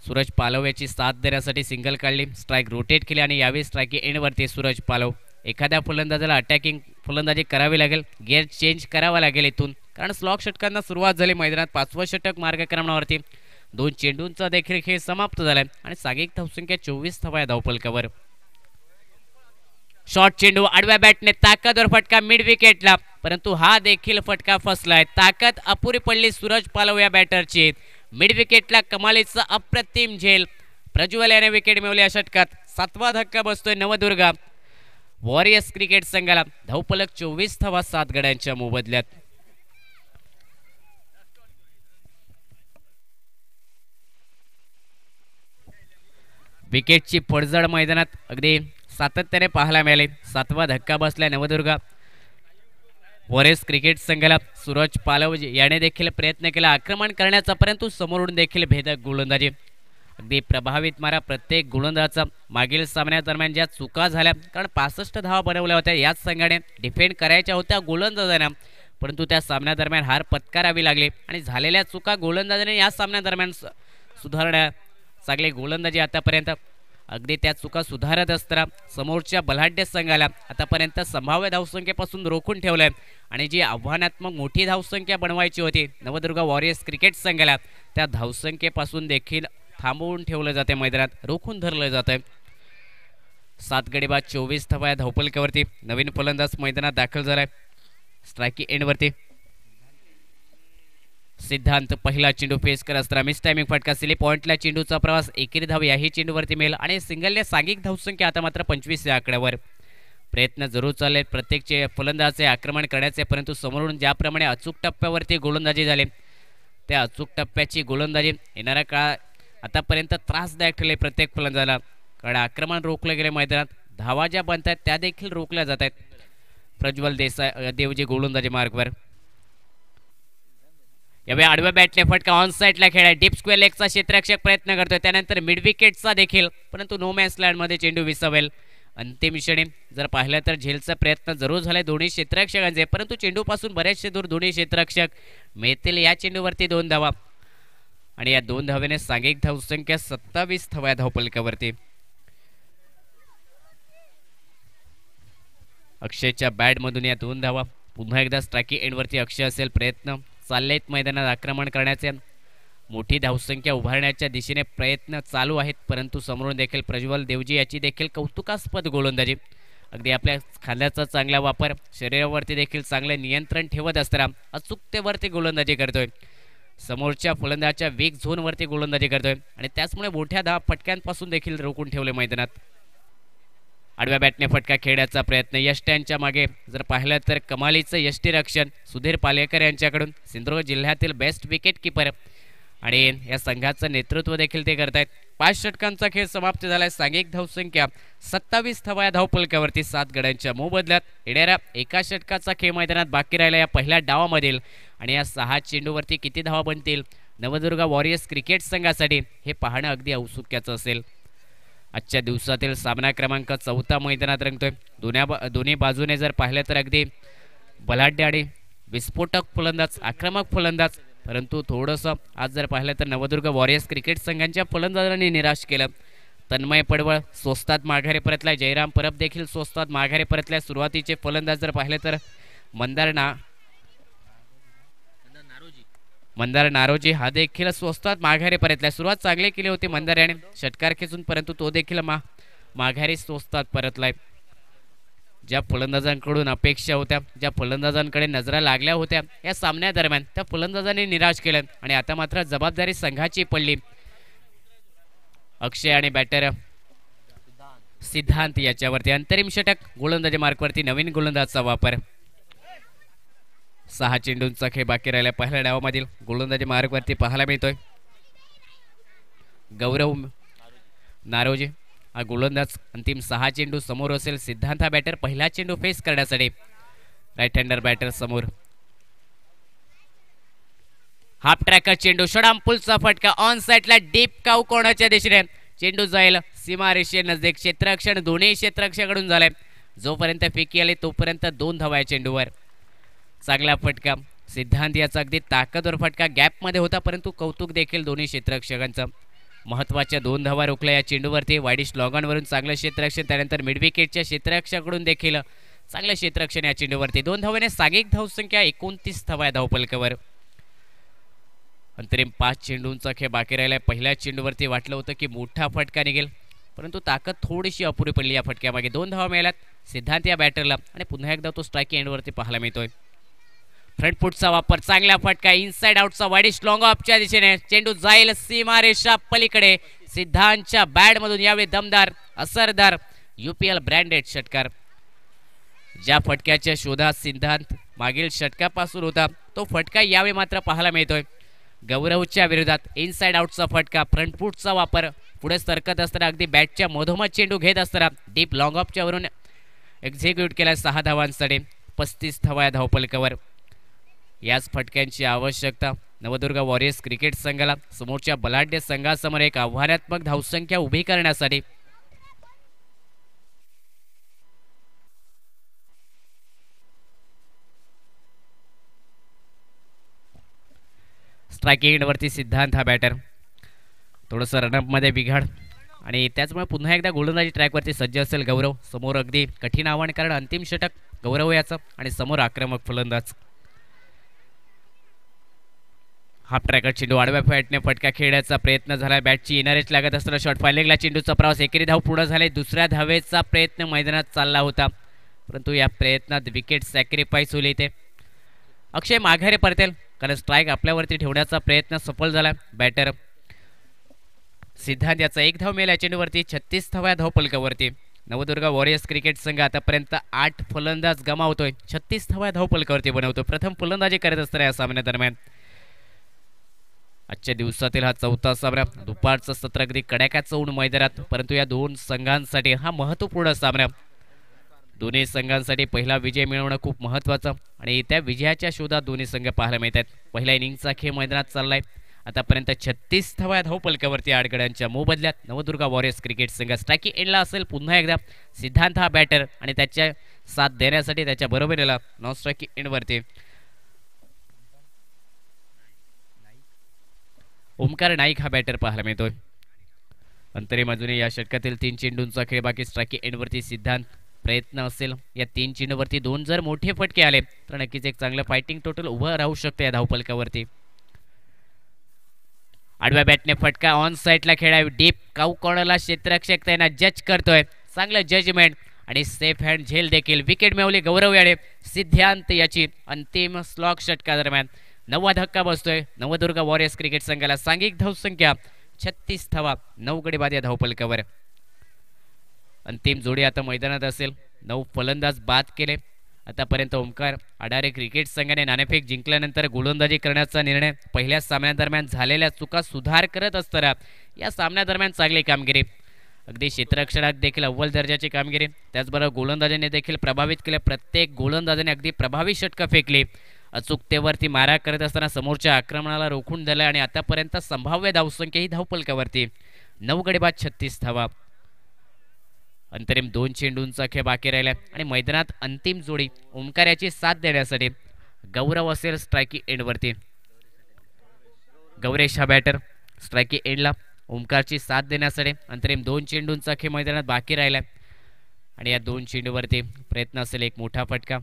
सूरज पालव याची साथ देण्यासाठी सिंगल काढली, स्ट्राईक रोटेट केली आणि यावेळी स्ट्राईक एंडवरती सूरज पालव. एखाद्या फलंदाजाला अटॅकिंग फलंदाजी करावी लागेल, गिअर चेंज करावा लागेल इथून, कारण स्लॉक षटकांना सुरुवात झाली मैदानात. 5वं षटक मार्गक्रमणावरती. 2 चेंडूंचा देखील खेळ समाप्त झालाय आणि सांघिक धावसंख्या 24 धावा धावपलकावर. शॉर्ट चेंडू आडव्या बॅटने ताकदवर फटका मिड विकेटला, परंतु हा देखील फटका फसलाय. ताकद अपुरी पडली सूरज पालव या बॅटरची. मिड विकेटला कमालीचा अप्रतिम झेल. प्रज्वल याने विकेट मिळवली या षटकात. 7वा धक्का बसतोय नवदुर्गा वॉरियर्स क्रिकेट संघाला. धावपलक 24 धावा 7 गड्यांच्या मोबदल्यात. विकेटची पडझड मैदानात अगदी सातत्याने पाहायला मिळाली. 7वा धक्का बसला नवदुर्गा वॉरियर्स क्रिकेट संघाला. सूरज पालव याने देखील प्रयत्न केला आक्रमण करण्याचा, परंतु समोरून देखील भेदक गोलंदाजी. अगदी प्रभावित मारा प्रत्येक गोलंदाजाचा. मागील सामन्यादरम्यान ज्या चुका झाल्या, कारण 65 धावा बनवल्या होत्या याच संघाने, डिफेंड करायच्या होत्या गोलंदाजांना, परंतु त्या सामन्यादरम्यान हार पत्करावी लागली. आणि झालेल्या चुका गोलंदाजाने या सामन्यादरम्यान सुधारण्या. चांगली गोलंदाजी आतापर्यंत. अगदी त्या चुका सुधारत असताना समोरच्या बलाढ्य संघाला आतापर्यंत संभाव्य धावसंख्येपासून रोखून ठेवलंय. आणि जी आव्हानात्मक मोठी धावसंख्या बनवायची होती नवदुर्गा वॉरियर्स क्रिकेट संघाला, त्या धावसंख्येपासून देखील थांबवून ठेवलं जाते मैदानात, रोखून धरलं जातंय. 7 गडी बाद 24 धावा धावपलकावरती. नवीन फलंदाज मैदानात दाखल झालाय स्ट्राईक एंडवरती. सिद्धांत पहिला चेंडू फेस करत असताना मिस टायमिंग फटका. सिली पॉईंटला चेंडूचा प्रवास. एकेरी धाव याही चेंडूवरती मिळेल आणि सिंगलने सांघिक धावसंख्या आता मात्र 25 या आकड्यावर. प्रयत्न जरूर चालले प्रत्येकचे फलंदाजाचे आक्रमण करण्याचे, परंतु समोरून ज्याप्रमाणे अचूक टप्प्यावरती गोलंदाजी झाली, त्या अचूक टप्प्याची गोलंदाजी येणाऱ्या काळात आतापर्यंत त्रासदायक ठरले प्रत्येक फलंदाजाला, कारण आक्रमण रोखले गेले मैदानात. धावा ज्या बनतात त्या देखील रोखल्या जात आहेत. प्रज्वल देवजी गोलंदाजी मार्गवर. यावेळी आडव्या बॅटने फटका ऑन साईडला खेळाय. डीप स्क्वेअर लेगचा क्षेत्ररक्षक प्रयत्न करतोय. त्यानंतर मिड विकेटचा देखील, परंतु नो मॅन्स लँडमध्ये चेंडू विसावेल. अंतिम क्षणी जर पाहिलं तर झेलचा प्रयत्न जरूर झालाय दोन्ही क्षेत्ररक्षकांचे, परंतु चेंडूपासून बरेचसे दूर दोन्ही क्षेत्ररक्षक. मिळतील या चेंडूवरती 2 धावा आणि या 2 धावेने सांघिक धावसंख्या 27 धावा धावपलकावरती. अक्षयच्या बॅटमधून या 2 धावा. पुन्हा एकदा स्ट्रायकिंग एंडवरती अक्षय असेल. प्रयत्न चाललेत मैदानात आक्रमण करण्याचे, मोठी धावसंख्या उभारण्याच्या दिशेने प्रयत्न चालू आहेत, परंतु समोरून देखील प्रज्वल देवजी याची देखील कौतुकास्पद गोलंदाजी. अगदी आपल्या खांद्याचा चांगला वापर, शरीरावरती देखील चांगले नियंत्रण ठेवत असताना अचूकतेवरती गोलंदाजी करतोय. समोरच्या फलंदाच्या वीक झोनवरती गोलंदाजी करतोय आणि त्याचमुळे मोठ्या धाव फटक्यांपासून देखील रोखून ठेवले मैदानात. आडव्या बॅटने फटका खेळण्याचा प्रयत्न. यष्ट्यांच्या मागे जर पाहिलं तर कमालीचं यष्टीरक्षण सुधीर पालेकर यांच्याकडून. सिंधुदुर्ग जिल्ह्यातील बेस्ट विकेट किपर आणि या संघाचं नेतृत्व देखील ते करतायत. 5 षटकांचा खेळ समाप्त झालाय. सांघिक धावसंख्या 27 धावा या धावपलकावरती 7 गड्यांच्या मोबदल्यात. येणाऱ्या एका षटकाचा खेळ मैदानात बाकी राहिला या पहिल्या डावामधील आणि या 6 चेंडूवरती किती धावा बनतील नवदुर्ग वॉरियर्स क्रिकेट संघासाठी हे पाहणं अगदी औत्सुक्याचं असेल. आजच्या दिवसातील सामना क्रमांक 4 मैदानात रंगतोय. दोन्ही बाजूने जर पाहिलं तर अगदी बलाढ्य आणि विस्फोटक फलंदाज, आक्रमक फलंदाज, परंतु थोडंसं आज जर पाहिलं तर नवदुर्ग वॉरियर्स क्रिकेट संघांच्या फलंदाजांनी निराश केलं. तन्मय पडवळ स्वस्तात माघारी परतलाय. जयराम परब देखील स्वस्तात माघारी परतलाय. सुरुवातीचे फलंदाज जर पाहिले तर मंदार नारोजी हा देखील स्वस्तात माघारी परतलाय. सुरुवात चांगली केली होती मंदार याने षटकार खेचून, परंतु तो देखील माघारी स्वस्तात परतलाय. ज्या फलंदाजांकडून अपेक्षा होत्या, ज्या फलंदाजांकडे नजरा लागल्या होत्या या सामन्यादरम्यान, त्या फलंदाजांनी निराश केलं आणि आता मात्र जबाबदारी संघाची पडली. अक्षय आणि बॅटर सिद्धांत याच्यावरती अंतरिम षटक. गोलंदाजी मार्कवरती नवीन गोलंदाजाचा वापर. 6 चेंडूंचा खेळ बाकी राहिला पहिल्या डावामधील. गोलंदाजी मार्कवरती पाहायला मिळतोय गौरव नारोजी हा गोलंदाज. अंतिम 6 चेंडू समोर असेल. सिद्धांत हा बॅटर पहिला चेंडू फेस करण्यासाठी. राईट हँडर बॅटर समोर. हाफ ट्रॅकर चेंडू. षडांपुलचा फटका ऑन साईडला डीप काऊ कोणाच्या दिशेने. चेंडू जाईल सीमारेषे नजदीक. क्षेत्ररक्षण दोन्ही क्षेत्ररक्षकाकडून झालंय. जोपर्यंत फेकी आली तोपर्यंत 2 धावा या चेंडूवर. चांगला फटका. सिद्धांत याचा अगदी ताकदवर फटका गॅपमध्ये होता, परंतु कौतुक देखील दोन्ही क्षेत्ररक्षकांचं. महत्वाच्या 2 धावा रोखल्या या चेंडूवरती. वाईडिश लॉगॉनवरून चांगलं क्षेत्ररक्षण, त्यानंतर मिडविकेटच्या क्षेत्ररक्षकाकडून देखील चांगलं क्षेत्ररक्षण या चेंडूवरती. 2 धावेने सांघिक धावसंख्या 29 धावा या धावपलकावर. अंतरिम 5 चेंडूंचा खेळ बाकी राहिलाय. पहिल्या चेंडूवरती वाटलं होतं की मोठा फटका निघेल, परंतु ताकद थोडीशी अपुरी पडली या फटक्यामागे. 2 धावा मिळाल्यात सिद्धांत या बॅटरला आणि पुन्हा एकदा तो स्ट्रायकिंग एंडवरती पाहायला मिळतोय. फ्रंट फुटचा वापर. चांगला फटका इनसाइड आउटचा वाईडिश लॉंग ऑफच्या दिशेने. चेंडू जाईल सीमारेषा पलीकडे. सिद्धांतच्या बॅटमधून यावेळी दमदार असरदार UPL ब्रँडेड षटकार. ज्या फटक्याच्या शोधात सिद्धांत मागील षटकापासून होता तो फटका यावेळी मात्र पाहायला मिळतोय. गौरवच्या विरोधात इनसाइड आउटचा फटका. फ्रंट फुटचा वापर. पुढे सरकत असताना अगदी बॅटच्या मधोमध चेंडू घेत असताना डीप लॉंग ऑफच्या वरून एक्झिक्यूट केला 6 धावांसाठी. 35 धावा या धावपलकावर. याच फटक्यांची आवश्यकता नवदुर्ग वॉरियर्स क्रिकेट संघाला समोरच्या बलाढ्य संघासमोर एक आव्हानात्मक धावसंख्या उभी करण्यासाठी. स्ट्रायकिंग एंडवरती सिद्धांत हा बॅटर. थोडंसं रनअपमध्ये बिघाड आणि त्याचमुळे पुन्हा एकदा गोलंदाजी ट्रॅकवरती सज्ज असेल गौरव. समोर अगदी कठीण आव्हान, कारण अंतिम षटक गौरव याचं आणि समोर आक्रमक फलंदाज. हाफ ट्रॅकर चेंडू. आडव्या बॅटने फटका खेळण्याचा प्रयत्न झाला. बॅटची येणारेच लागत असताना शॉर्ट फायलेगला चेंडूचा प्रवास. एकेरी धाव पुढे झाले. दुसऱ्या धावेचा प्रयत्न मैदानात चालला होता, परंतु या प्रयत्नात विकेट सॅक्रिफाईस होईल. इथे अक्षय माघारी परतेल, कारण स्ट्राईक आपल्यावरती ठेवण्याचा प्रयत्न सफल झाला. बॅटर सिद्धांत याचा 1 धाव मिळाला चेंडूवरती. 36 धावा धावपलकावरती. नवदुर्ग वॉरियर्स क्रिकेट संघ आतापर्यंत 8 फलंदाज गमावतोय. 36 धावा धावपलकावरती बनवतो. प्रथम फलंदाजी करत असताना या सामन्यादरम्यान. आजच्या दिवसातील हा 4था सामना. दुपारचं सत्र अगदी कडाक्याचं ऊन मैदानात, परंतु या 2 संघांसाठी हा महत्त्वपूर्ण सामना. दोन्ही संघांसाठी पहिला विजय मिळवणं खूप महत्त्वाचं आणि त्या विजयाच्या शोधात दोन्ही संघ पाहायला मिळतात. पहिल्या इनिंगचा खेळ मैदानात चाललाय. आतापर्यंत 36 धावा धावपलकावरती आडगड्यांच्या मोबदल्यात नवदुर्गा वॉरियर्स क्रिकेट संघ स्ट्रायकी एंडला असेल पुन्हा एकदा सिद्धांत हा बॅटर आणि त्याच्या साथ देण्यासाठी त्याच्या बरोबरीला नॉन स्ट्रायकी एंडवरती ओमकार नाईक हा बॅटर पाहायला मिळतोय. अंतरिम अजूनही या षटकातील 3 चेंडूंचा खेळ बाकी. स्ट्रायकी एंडवरती सिद्धांत प्रयत्न असेल या 3 चेंडूवरती 2 जर मोठे फटके आले तर नक्कीच एक चांगलं फायटिंग टोटल उभं राहू शकतं या धावपलकावरती. आडव्या बॅटने फटका ऑन साईडला खेळाय डीप काऊ कॉर्नरला क्षेत्ररक्षक त्यांना जज करतोय. चांगलं जजमेंट आणि सेफ हँड झेल देखील. विकेट मिळवली गौरव याडे. सिद्धांत याची अंतिम स्लॉग षटका दरम्यान 9वा धक्का बसतोय नवदुर्गा वॉरियर्स क्रिकेट संघाला. सांघिक धावसंख्या 36 धावा 9 गडी बाद या धावपलकावर. अंतिम जोडी आता मैदानात असेल. 9 फलंदाज बाद केले आतापर्यंत. ओमकार आडारे क्रिकेट संघाने नाणेफेक जिंकल्यानंतर गोलंदाजी करण्याचा निर्णय. पहिल्या सामन्यादरम्यान झालेल्या चुका सुधार करत असताना या सामन्यादरम्यान चांगली कामगिरी. अगदी क्षेत्ररक्षणात देखील अव्वल दर्जाची कामगिरी. त्याचबरोबर गोलंदाजीने देखील प्रभावित केले. प्रत्येक गोलंदाजाने अगदी प्रभावी षटकं फेकली. अचूकतेवरती मारा करत असताना समोरच्या आक्रमणाला रोखून दिलं आणि आतापर्यंत संभाव्य धावसंख्या ही धावपलकावरती 9 गडी बाद 36 धावा. अंतरिम 2 चेंडूंचा खेळ बाकी राहिला आणि मैदानात अंतिम जोडी ओमकार याची साथ देण्यासाठी गौरव असेल स्ट्रायकी एंडवरती. गौरेश हा बॅटर स्ट्रायकी एंडला ओमकारची साथ देण्यासाठी. अंतरिम 2 चेंडूंचा खेळ मैदानात बाकी राहिला आणि या 2 चेंडूवरती प्रयत्न असेल एक मोठा फटका.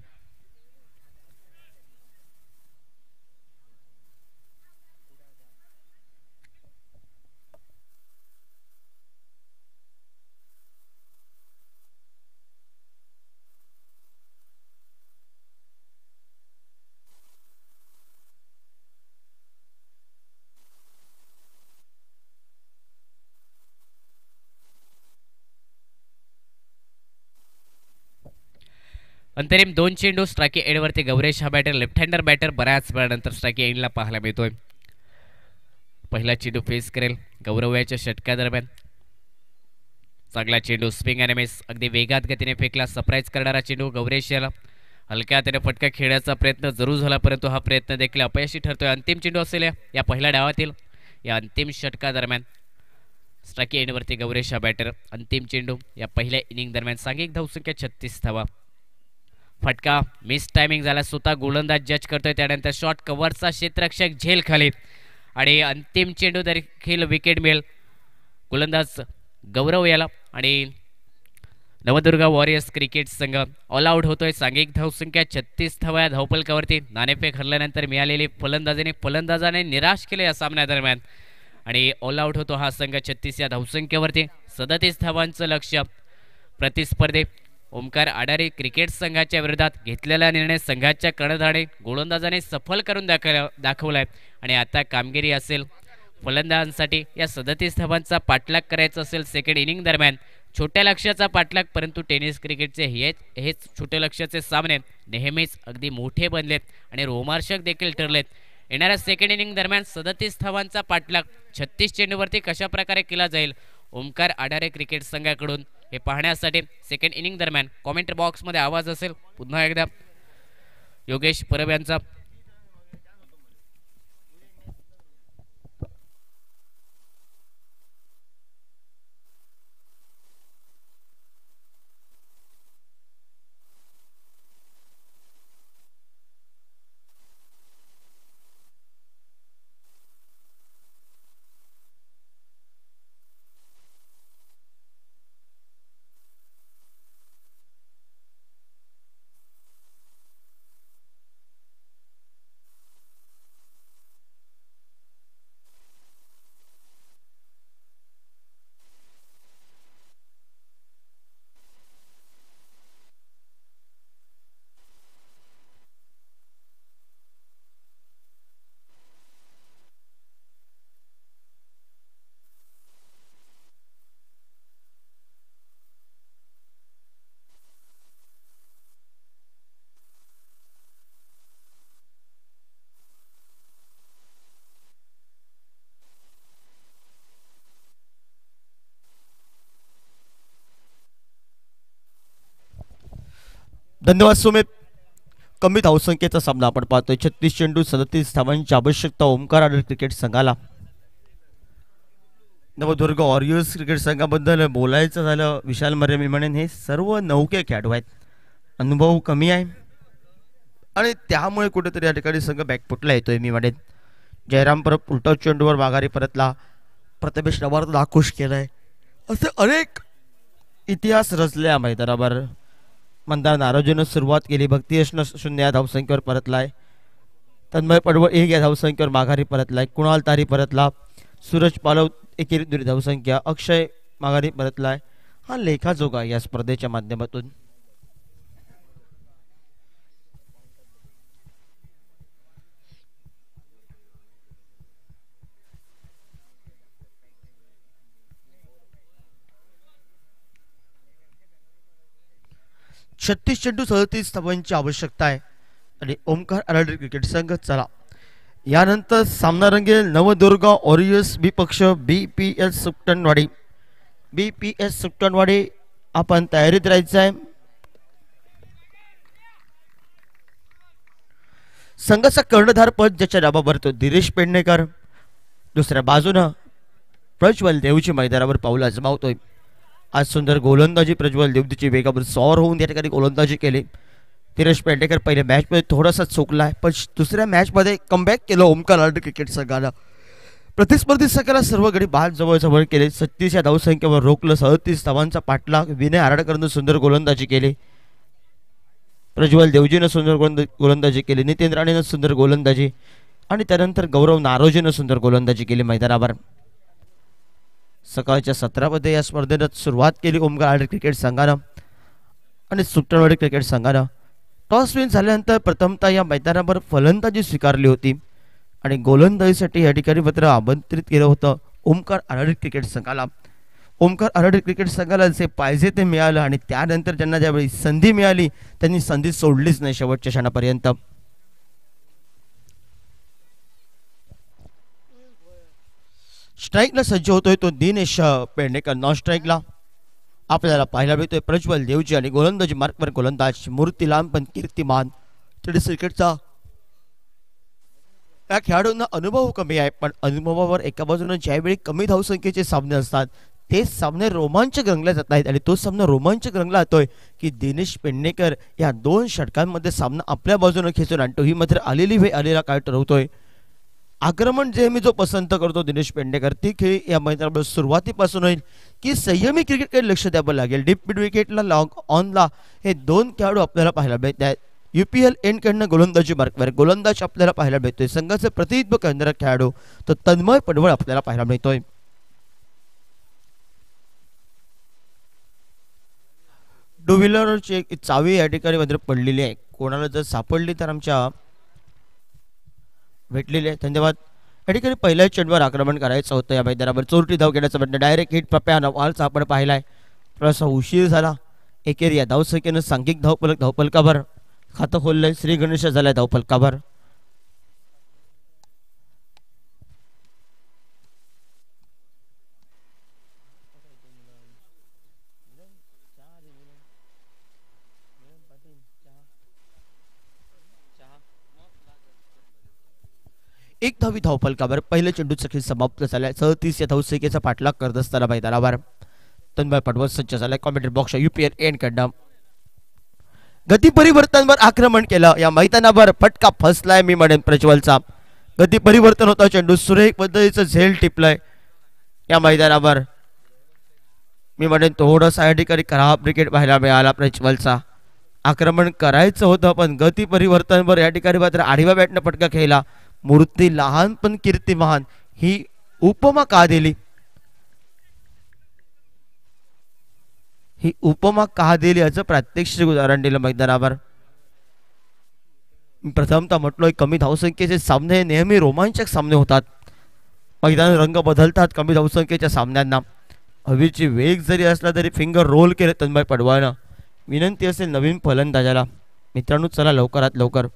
अंतरिम 2 चेंडू स्ट्रायकी एंडवरती गौरेश हा बॅटर लेफ्ट हँडर बॅटर बऱ्याच वेळानंतर स्ट्रायकी एंडला पाहायला मिळतोय. पहिला चेंडू फेस करेल गौरव याच्या षटकादरम्यान. चांगला चेंडू स्विंग आणि मिस. अगदी वेगात गतीने फेकला. सरप्राईज करणारा चेंडू गौरेश याला. हलक्या हाताने फटका खेळण्याचा प्रयत्न जरूर झाला परंतु हा प्रयत्न देखील अपयशी ठरतोय. अंतिम चेंडू असेल या पहिल्या डावातील. या अंतिम षटकादरम्यान स्ट्रायकी एंडवरती गौरेश हा बॅटर. अंतिम चेंडू या पहिल्या इनिंग दरम्यान सांघिक धावसंख्या 36 धावा. फटका मिस टायमिंग झाला. स्वतः गोलंदाज जज करतोय. त्यानंतर शॉर्ट कव्हरचा क्षेत्ररक्षक झेल खाली आणि अंतिम चेंडू देखील विकेट मिळेल गोलंदाज गौरव याला आणि नवदुर्गा वॉरियर्स क्रिकेट संघ ऑल आउट होतोय. सांघिक धावसंख्या 36 धावा या धावपलकावरती. नाणेफेक हरल्यानंतर मिळालेली फलंदाजाने निराश केले या सामन्यादरम्यान आणि ऑल आउट होतो हा संघ 36 या धावसंख्येवरती. 37 धावांचं लक्ष्य प्रतिस्पर्धी ओमकार आडारे क्रिकेट संघाच्या विरोधात घेतलेला निर्णय संघाच्या कर्णधाराने गोलंदाजाने सफल करून दाखवलाय आणि आता कामगिरी असेल फलंदाजांसाठी या 37 धावांचा पाठलाग करायचा असेल सेकंड इनिंग दरम्यान. छोट्या लक्ष्याचा पाठलाग परंतु टेनिस क्रिकेटचे हेच छोट्या लक्ष्याचे सामने नेहमीच अगदी मोठे बनलेत आणि रोमांचक देखील ठरलेत. येणाऱ्या सेकंड इनिंग दरम्यान 37 धावांचा पाठलाग 36 चेंडूवरती कशा प्रकारे केला जाईल ओमकार आडारे क्रिकेट संघाकडून हे पाहण्यासाठी सेकंड इनिंग दरम्यान कॉमेंट बॉक्समध्ये आवाज असेल पुन्हा एकदा योगेश परब यांचा. धन्यवाद सुमित. कमी धावसंख्येचा सामना आपण पाहतोय. 36 चेंडू 37 धावांची आवश्यकता ओमकार आडर क्रिकेट संघाला. नवदुर्ग वॉरियर्स क्रिकेट संघाबद्दल बोलायचं झालं विशाल मरे, मी म्हणेन हे सर्व नौके खेळाडू आहेत. अनुभव कमी आहे आणि त्यामुळे कुठेतरी या ठिकाणी संघ बॅकफुटला येतोय. मी म्हणेन जयराम परब उलटा चेंडूवर माघारी परतला, प्रथमेश नवार नाखुश केलाय. असे अनेक इतिहास रचले या मैदानावर. मंदार नाराजीनं सुरुवात केली. भक्ती यशनं 0 या धावसंख्येवर परतलाय. तन्मय पडवळ 1 या धावसंख्येवर माघारी परतलाय. कुणाल तारी परतला. सूरज पालव एकेरी 2 धावसंख्या. अक्षय माघारी परतलाय. हा लेखाजोगा या स्पर्धेच्या माध्यमातून. छत्तीस चेंडू 37 धावांची आवश्यकता आहे आणि ओमकार आराडे क्रिकेट संघ चला. यानंतर सामना रंगेल नवदुर्ग वॉरियर्स विपक्ष BPS सुकटणवाडी. BPS सुकटणवाडी आपण तयारीत राहायचं आहे. संघाचा कर्णधार पद ज्याच्या डाबावर तो दिनेश पेडणेकर. दुसऱ्या बाजूनं प्रज्वल देवची मैदानावर पाऊल आजमावतोय. आज सुंदर गोलंदाजी प्रज्वल देवची वेगावर सॉर होऊन या ठिकाणी गोलंदाजी केली. दिनेश पेडणेकर पहिल्या मॅचमध्ये थोडासा चुकलाय पण दुसऱ्या मॅचमध्ये कमबॅक केलं ओमकार आराडे क्रिकेट संघाला. प्रतिस्पर्धी संघाला सर्व गडी बाद जवळ केले. 36 या धावसंख्येवर रोखलं. 37 धावांचा पाठलाग विनय आराडकरनं सुंदर गोलंदाजी केली. प्रज्वल देवजीनं सुंदर गोलंदाजी केली. नितीन राणेनं सुंदर गोलंदाजी आणि त्यानंतर गौरव नारोजीनं सुंदर गोलंदाजी केली मैदानावर. सकाळच्या सत्रामध्ये या स्पर्धेनं सुरुवात केली ओमकार आराडे क्रिकेट संघानं आणि सुकटणवाडी क्रिकेट संघानं. टॉस विन झाल्यानंतर प्रथमतः या मैदानावर फलंदाजी स्वीकारली होती आणि गोलंदाजीसाठी या ठिकाणी मात्र आमंत्रित केलं होतं ओमकार आराडे क्रिकेट संघाला. ओमकार आराडे क्रिकेट संघाला जे पाहिजे ते मिळालं आणि त्यानंतर ज्यांना ज्यावेळी संधी मिळाली त्यांनी संधी सोडलीच नाही शेवटच्या क्षणापर्यंत. स्ट्राईकला सज्ज होतोय तो दिनेश पेडणेकर. नॉन स्ट्राईकला आपल्याला पाहायला मिळतोय प्रज्वल देवजी आणि गोलंदाजी मार्कवर गोलंदाज मूर्ती लांब पण कीर्तिमान. क्रिकेटचा या खेळाडूंना अनुभव कमी आहे पण अनुभवावर एका बाजूने ज्यावेळी कमी धावसंख्येचे सामने असतात ते सामने रोमांचक रंगले जात आहेत आणि तो सामना रोमांचक रंगला जातोय की दिनेश पेडणेकर या 2 षटकांमध्ये सामना आपल्या बाजूने खेचून आणतो. ही मात्र आलेली वेळ आलेला काय ठरवतोय. आक्रमण जे मी जो पसंत करतो दिनेश पेडणेकर ती खेळ या मैदानावर सुरुवातीपासून होईल की संयमी क्रिकेटकडे लक्ष द्यावं लागेल. डीप मिड विकेटला लॉग ऑनला हे 2 खेळाडू आपल्याला पाहायला मिळत आहेत. UPL एंडकडनं गोलंदाजी मार्कवर गोलंदाज आपल्याला पाहायला मिळतोय. संघाचे प्रतिनिधित्व करणारा खेळाडू तो तन्मय पडवळ आपल्याला पाहायला मिळतोय. टू व्हीलरची एक चावी या ठिकाणी मात्र पडलेली आहे. कोणाला जर सापडली तर आमच्या भेटलेली आहे. धन्यवाद. या ठिकाणी पहिल्याच चेंडूवर आक्रमण करायचं होतं या मैदानावर. चोरटी धाव घेण्याचा प्रयत्न डायरेक्ट हिट पप्या नवालचा आपण पाहिलाय. थोडासा उशीर झाला. एकेरी या धावसंख्येनं सांघिक धावफलकावर खातं खोललंय. श्री गणेश झालाय धावफलकावर. एक धावी धावफलकावर पहिल्या चेंडूचा खेळ समाप्त झालाय. 37 या धावसंख्येचा पाठलाग करत असताना मैदानावर तन्मय पडवळ सज्ज झालाय. कॉमेंट्री बॉक्स UPL एंड कडनं गती परिवर्तनवर आक्रमण केलं. या मैदानावर फटका फसलाय मी म्हणेन प्रज्वलचा. गती परिवर्तन होता. चेंडू सुरेख पद्धतीचं झेल टिपलंय या मैदानावर. मी म्हणेन थोडंसं या ठिकाणी खराब क्रिकेट पाहायला मिळाला प्रज्वलचा. आक्रमण करायचं होतं पण गती परिवर्तनवर या ठिकाणी मात्र आडव्या बॅटनं फटका खेळला. मूर्ती लहान पण कीर्तिमान ही उपमा का दिली. ही उपमा का दिली याचं प्रात्यक्षिक उदाहरण दिलं मैदानावर. प्रथमतः म्हटलोय कमी धावसंख्येचे सामने नेहमी रोमांचक सामने होतात. मैदान रंग बदलतात कमी धावसंख्येच्या सामन्यांना. हवेची वेग जरी असला तरी फिंगर रोल केले तन्मय पडवळनं. विनंती असेल नवीन फलंदाजाला मित्रांनो चला लवकरात लवकर.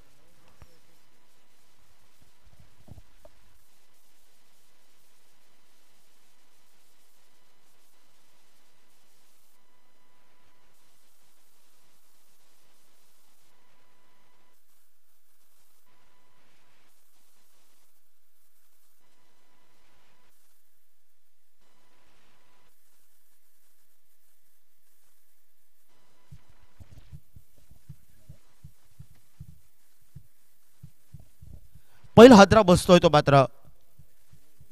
पहिला हादरा बसतोय तो मात्र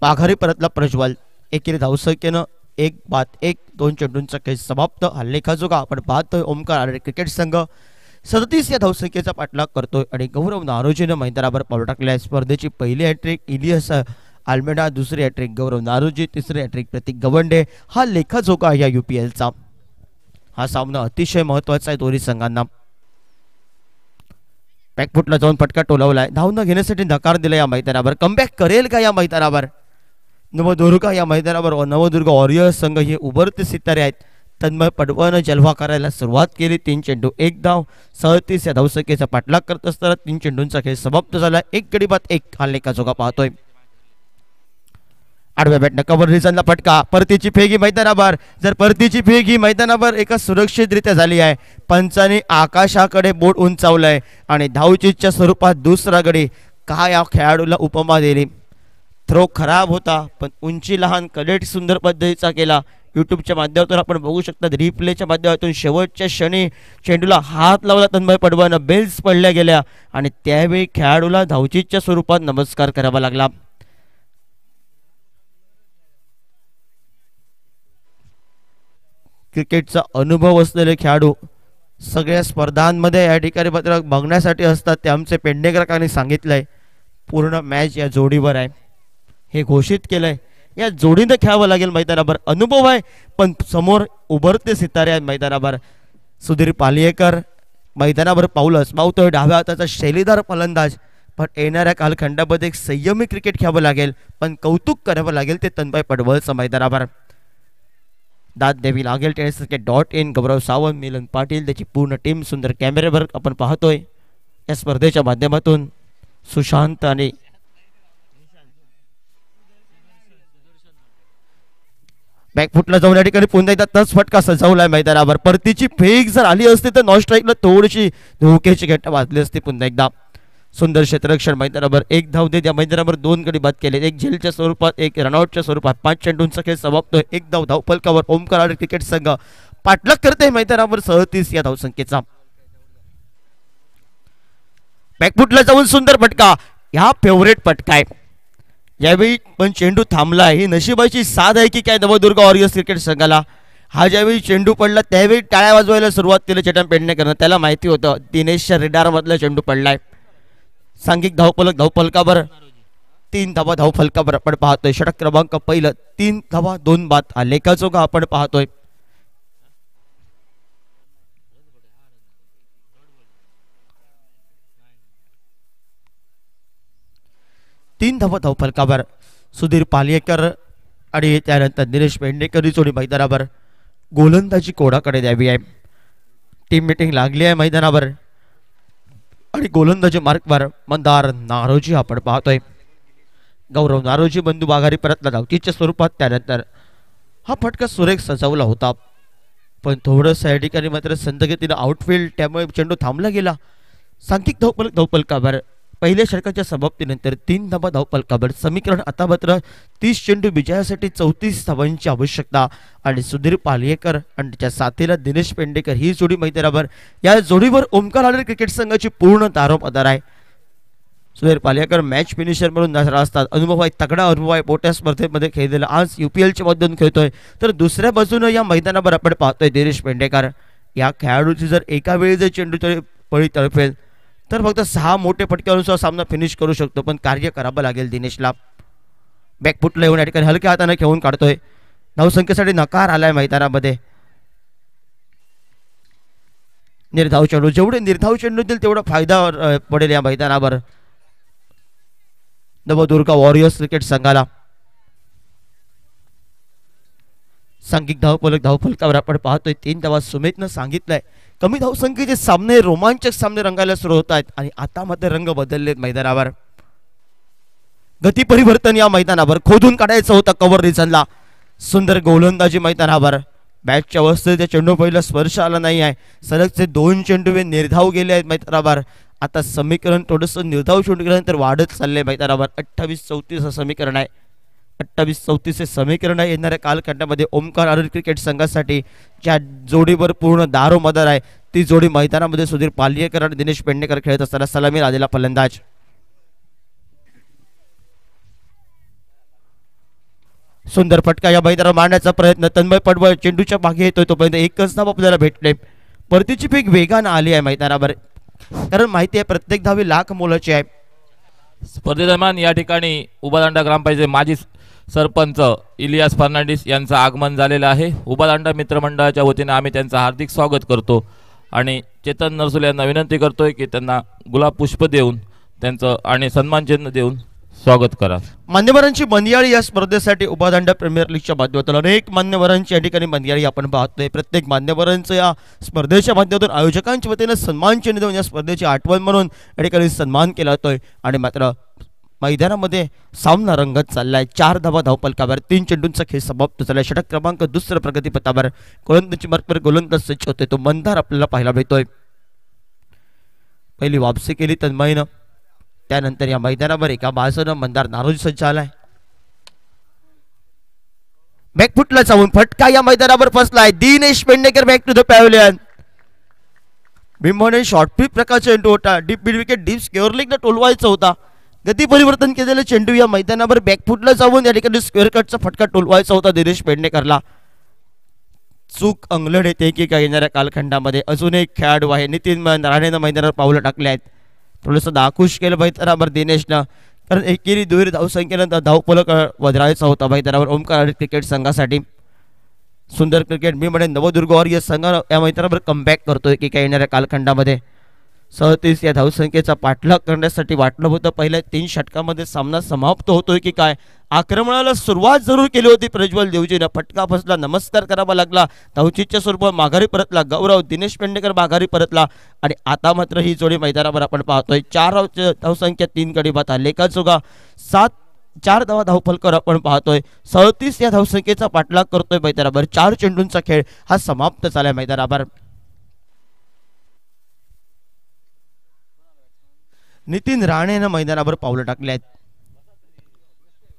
माघारी परतला प्रज्वल. एकेरी धावसंख्येनं 1-1 2 चेंडूंचा खेळ समाप्त. हा लेखाजोगा आपण पाहतोय ओमकार आरे क्रिकेट संघ 37 या धावसंख्येचा पाठलाग करतोय आणि गौरव नारोजीनं मैदानावर पाऊल टाकले आहे. स्पर्धेची पहिली हॅट्रिक इलियस आल्मेडा, दुसरी हॅट्रिक गौरव नारोजी, तिसरी हॅट्रिक प्रतीक गवंडे. हा लेखाजोगा या UPLचा. हा सामना अतिशय महत्वाचा आहे दोन्ही संघांना. बॅकफुटला जाऊन फटका टोलवलाय. धाव न घेण्यासाठी नकार दिला या मैदानावर. कमबॅक करेल का या मैदानावर नवदुर्ग? या मैदानावर नवदुर्ग वॉरियर्स संघ हे उभरते सितारे आहेत. तन्मय पडवळनं जलवा करायला सुरुवात केली. 3 चेंडू 1 धाव. 37 या धावसंख्येचा पाठलाग करत असताना 3 चेंडूंचा खेळ समाप्त झाला. 1 गडी बाद 1 हा लेखाजोगा पाहतोय. आडव्या बॅटनं कव्हर रिझनला फटका. परतीची फेगी मैदानावर. जर परतीची फेगी मैदानावर एका सुरक्षितरित्या झाली आहे. पंचाने आकाशाकडे बोट उंचावलंय आणि धावचीच्या स्वरूपात दुसरा गडी. का या खेळाडूला उपमा दिली. थ्रो खराब होता पण उंची लहान, कलेक्ट सुंदर पद्धतीचा केला. यूट्यूबच्या माध्यमातून आपण बघू शकता. रिप्लेच्या माध्यमातून शेवटच्या क्षणी चेंडूला हात लावला तन्मय पडवळनं. बेल्स पडल्या गेल्या आणि त्यावेळी खेळाडूला धावचीच्या स्वरूपात नमस्कार करावा लागला. क्रिकेटचा अनुभव असलेले खेळाडू सगळ्या स्पर्धांमध्ये या ठिकाणी मात्र बघण्यासाठी असतात. ते आमचे पेडणेकरांनी सांगितलंय. पूर्ण मॅच या जोडीवर आहे हे घोषित केलंय. या जोडीनं खेळावं लागेल मैदानावर. अनुभव आहे पण समोर उभरते सितारे आहेत मैदानावर. सुधीर पालियेकर मैदानावर पाऊलच मावतोय. डाव्या हाताचा शैलीदार फलंदाज. पण येणाऱ्या कालखंडामध्ये एक संयमी क्रिकेट खेळावं लागेल. पण कौतुक करावं लागेल ते तन्मय पडवळचं मैदानावर. दाद द्यावी लागेल. .in गौरव सावंत, मिलन पाटील, त्याची पूर्ण टीम सुंदर कॅमेऱ्यावर आपण पाहतोय या स्पर्धेच्या माध्यमातून. सुशांत आणि बॅकफुटला जाऊन या ठिकाणी पुन्हा एकदा तच फटका सजवलाय मैदानावर. परतीची फेक जर आली असती तर नॉन स्ट्राईकला थोडीशी धोक्याची घटना वाजली असती. पुन्हा एकदा सुंदर क्षेत्ररक्षण मैदानावर. 1 धाव देत या मैदानावर 2 गडी बाद केले. 1 झेलच्या स्वरूपात 1 रनआउटच्या स्वरूपात. 5 चेंडूंचा खेळ समाप्त. 1 धाव धावफलकावर ओमकार आरे क्रिकेट संघ पाठलाग करते मैदानावर 37 या धावसंख्येचा. बॅकफुटला जाऊन सुंदर फटका. ह्या फेवरेट फटका आहे. यावेळी पण चेंडू थांबलाय. ही नशिबाची साथ आहे की काय नवदुर्ग वॉरियर्स क्रिकेट संघाला. हा ज्यावेळी चेंडू पडला त्यावेळी टाळ्या वाजवायला सुरुवात केली चेतन पेडणेकरनं. त्याला माहिती होतं दिनेशच्या रेडार मधला चेंडू पडलाय. सांघिक धावफलकावर 3 धावा धावफलकावर आपण पाहतोय. षटक क्रमांक पहिलं 3 धावा 2 बाद हा लेखाजोगा आपण पाहतोय. तीन धावा धावफलकावर सुधीर पालियेकर आणि त्यानंतर दिनेश पेडणेकर ही जोडी मैदानावर. गोलंदाजी कोणाकडे द्यावी आहे. टीम मीटिंग लागली आहे मैदानावर आणि गोलंदाजी मार्कवर मंदार नारोजी आपण पाहतोय. गौरव नारोजी बंधू माघारी परतला धावचीच्या स्वरूपात. त्यानंतर हा फटका सुरेख सजवला होता पण थोडंसं या ठिकाणी मात्र संथगतीनं आउटफील्ड त्यामुळे चेंडू थांबला गेला. सांघिक धावफलकावर पहिल्या षटकाच्या समाप्तीनंतर 3 धावा धावफलकावर. समीकरण आता मात्र 30 चेंडू विजयासाठी 34 धावांची आवश्यकता आणि सुधीर पालियेकर आणि त्याच्या साथीला दिनेश पेडणेकर ही जोडी मैदानावर. या जोडीवर ओमकार आरे क्रिकेट संघाची पूर्ण दारोमदार आहे. सुधीर पालियेकर मॅच फिनिशर म्हणून नजर असतात. अनुभव आहे, तगडा अनुभव आहे. मोठ्या स्पर्धेमध्ये खेळलेला आज UPLच्या मधून खेळतोय. तर दुसऱ्या बाजूने या मैदानावर आपण पाहतोय दिनेश पेडणेकर. या खेळाडूची जर एका वेळी जर चेंडू पळी तळफेल तर फक्त 6 मोठे फटक्यानुसार सामना फिनिश करू शकतो पण कार्य करावं लागेल दिनेशला. बॅकफुटला येऊन या ठिकाणी हलक्या हाताने खेळून काढतोय. धावसंख्येसाठी नकार आलाय मैदानामध्ये. निर्धाव चेंडू. जेवढे निर्धाव चेंडू देईल तेवढा फायदा पडेल या मैदानावर नवदुर्ग वॉरियर्स क्रिकेट संघाला. सांघिक धावफलकावर आपण पाहतोय 3 धावा. सुमितनं सांगितलंय कमी धावसंख्येचे सामने रोमांचक सामने रंगायला सुरू होत आहेत आणि आता मात्र रंग बदललेत मैदानावर. गती परिवर्तन या मैदानावर. खोदून काढायचं होतं कव्हर रिझनला. सुंदर गोलंदाजी मैदानावर. बॅटच्या अवस्थेत चेंडू पहिला स्पर्श आला नाही आहे. सलगचे 2 चेंडू निर्धाव गेले आहेत मैदानावर. आता समीकरण थोडंसं निर्धाव चेंडू गेल्यानंतर वाढत चाललंय मैदानावर. 28-34 समीकरण आहे. 28-34 हे समीकरण आहे येणाऱ्या कालखंडामध्ये ओमकार आरे क्रिकेट संघासाठी. ज्या जोडीवर पूर्ण दारोमदार आहे ती जोडी मैदानामध्ये सुधीर पालियेकर आणि दिनेश पेडणेकर खेळत असताना सलामी आलेला फलंदाज. सुंदर फटका या मैदानावर मारण्याचा प्रयत्न, तन्मय पडवळ चेंडूच्या मागे येतोय, तोपर्यंत एकच धाव आपल्याला भेटले. परतीची पीक वेगानं आली आहे मैदानावर, कारण माहिती आहे प्रत्येक धावी लाख मोलाची आहे. स्पर्धेदरम्यान या ठिकाणी उबादांडा ग्रामपंचायत माजी सरपंच इलियास फर्नांडिस यांचं आगमन झालेलं आहे. उबादांडा मित्रमंडळाच्या वतीने आम्ही त्यांचं हार्दिक स्वागत करतो आणि चेतन नरसुले यांना विनंती करतोय की त्यांना गुलाब पुष्प देऊन त्यांचं आणि सन्मान चिन्ह देऊन स्वागत करा. मान्यवरांची बंदियाळी या स्पर्धेसाठी उबादांडा प्रीमियर लीगच्या माध्यमातून अनेक मान्यवरांची या ठिकाणी बंदियाळी आपण पाहतोय. प्रत्येक मान्यवरांचं या स्पर्धेच्या माध्यमातून आयोजकांच्या वतीने सन्मान चिन्ह देऊन या स्पर्धेची आठवण म्हणून या ठिकाणी सन्मान केला जातोय. आणि मात्र मैदानामध्ये सामना रंगत चाललाय. 4 धावा धावपलकावर, 3 चेंडूंचा खेळ समाप्त झालाय. षटक क्रमांक 2 प्रगतीपथावर गोलंदाजी मार्कवर गोलंदाज सज्ज होतोय, तो मंदार आपल्याला पाहायला मिळतोय. पहिली वापसी केली तन्मयनं, त्यानंतर या मैदानावर एका बाजूनं मंदार नारोजी सज्ज आलाय. बॅकफुटला जाऊन फटका या मैदानावर फसलाय. Dinesh Pednekar back to the pavilion. भीमने शॉर्ट पिच प्रकारचा चेंडू होता, deep mid wicket deep square लेगला टोलवायचा होता. गती परिवर्तन केलेला चेंडू या मैदानावर बॅकफुटला जाऊन या ठिकाणी स्क्वेअर कटचा फटका टोलवायचा होता दिनेश पेडणेकरला. चूक अंगलड येते की काय येणाऱ्या कालखंडामध्ये. अजून एक खेळाडू आहे नितीन राणेनं मैदानावर पावलं टाकले आहेत. थोडंसं नाखुश केलं मैदानावर दिनेशनं, कारण एकेरी दुहेरी धावसंख्येनंतर धावफलक वधरायचा होता मैदानावर ओमकार क्रिकेट संघासाठी. सुंदर क्रिकेट मी म्हणेन नवदुर्ग वॉरियर्स संघ या मैदानावर कमबॅक करतोय की काय येणाऱ्या कालखंडामध्ये. 37 या धावसंख्येचा पाठलाग करण्यासाठी वाटलं होतं पहिल्या 3 षटकामध्ये सामना समाप्त होतोय की काय. आक्रमणाला सुरुवात जरूर केली होती प्रज्वल देवजीनं, फटका फसला, नमस्कार करावा लागला. धावचीच्या स्वरूपात माघारी परतला गौरव, दिनेश पेडणेकर माघारी परतला. आणि आता मात्र ही जोडी मैदानावर आपण पाहतोय. 4 धावसंख्या 3 गडी बाद, लेखाजोगा 4 धावा धावफलकावर आपण पाहतोय. 37 या धावसंख्येचा पाठलाग करतोय मैदानावर. 4 चेंडूंचा खेळ हा समाप्त झालाय मैदानावर. नितीन राणेनं मैदानावर पावलं टाकले आहेत.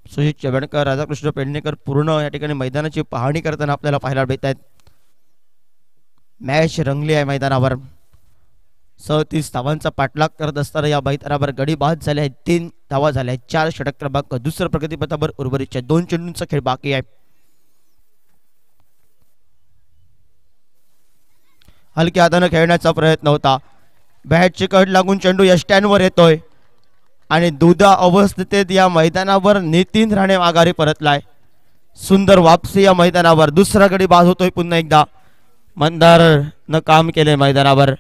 सुजित चव्हाणकर, राधाकृष्ण पेडणेकर पूर्ण या ठिकाणी मैदानाची पाहणी करताना आपल्याला पाहायला मिळत आहेत. मॅच रंगली आहे मैदानावर. 37 धावांचा पाठलाग करत असताना या मैदानावर गडी बाद झाले आहेत. 3 धावा झाल्या आहेत. 4 षटक क्रमांक 2 प्रगतीपथावर उर्वरितच्या 2 चेंडूंचा खेळ बाकी आहे. हलक्या हातानं खेळण्याचा प्रयत्न होता. बॅटची कड लागून चेंडू या स्टँडवर येतोय आणि दुधा अवस्थेत या मैदानावर नितीन राणे माघारी परतलाय. सुंदर वापसी या मैदानावर. दुसरा गडी बाद होतोय पुन्हा एकदा. मंदारनं काम केले मैदानावर.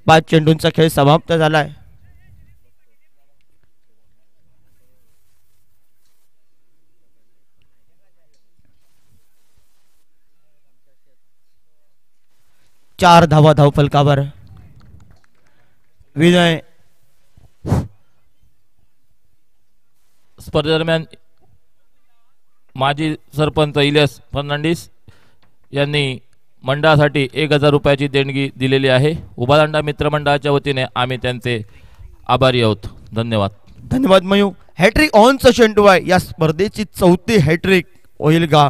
5 चेंडूंचा खेळ समाप्त झालाय. चार धावा धावफलकावर. विनय स्पर्धेदरम्यान माजी सरपंच इलियास फर्नांडिस यांनी मंडळासाठी 1000 रुपयाची देणगी दिलेली आहे. उबादांडा मित्रमंडळाच्या वतीने आम्ही त्यांचे आभारी आहोत. धन्यवाद. धन्यवाद मयू. हॅट्रिक ऑनचा चेंडू आहे. या स्पर्धेची 4थी हॅट्रिक होईल का?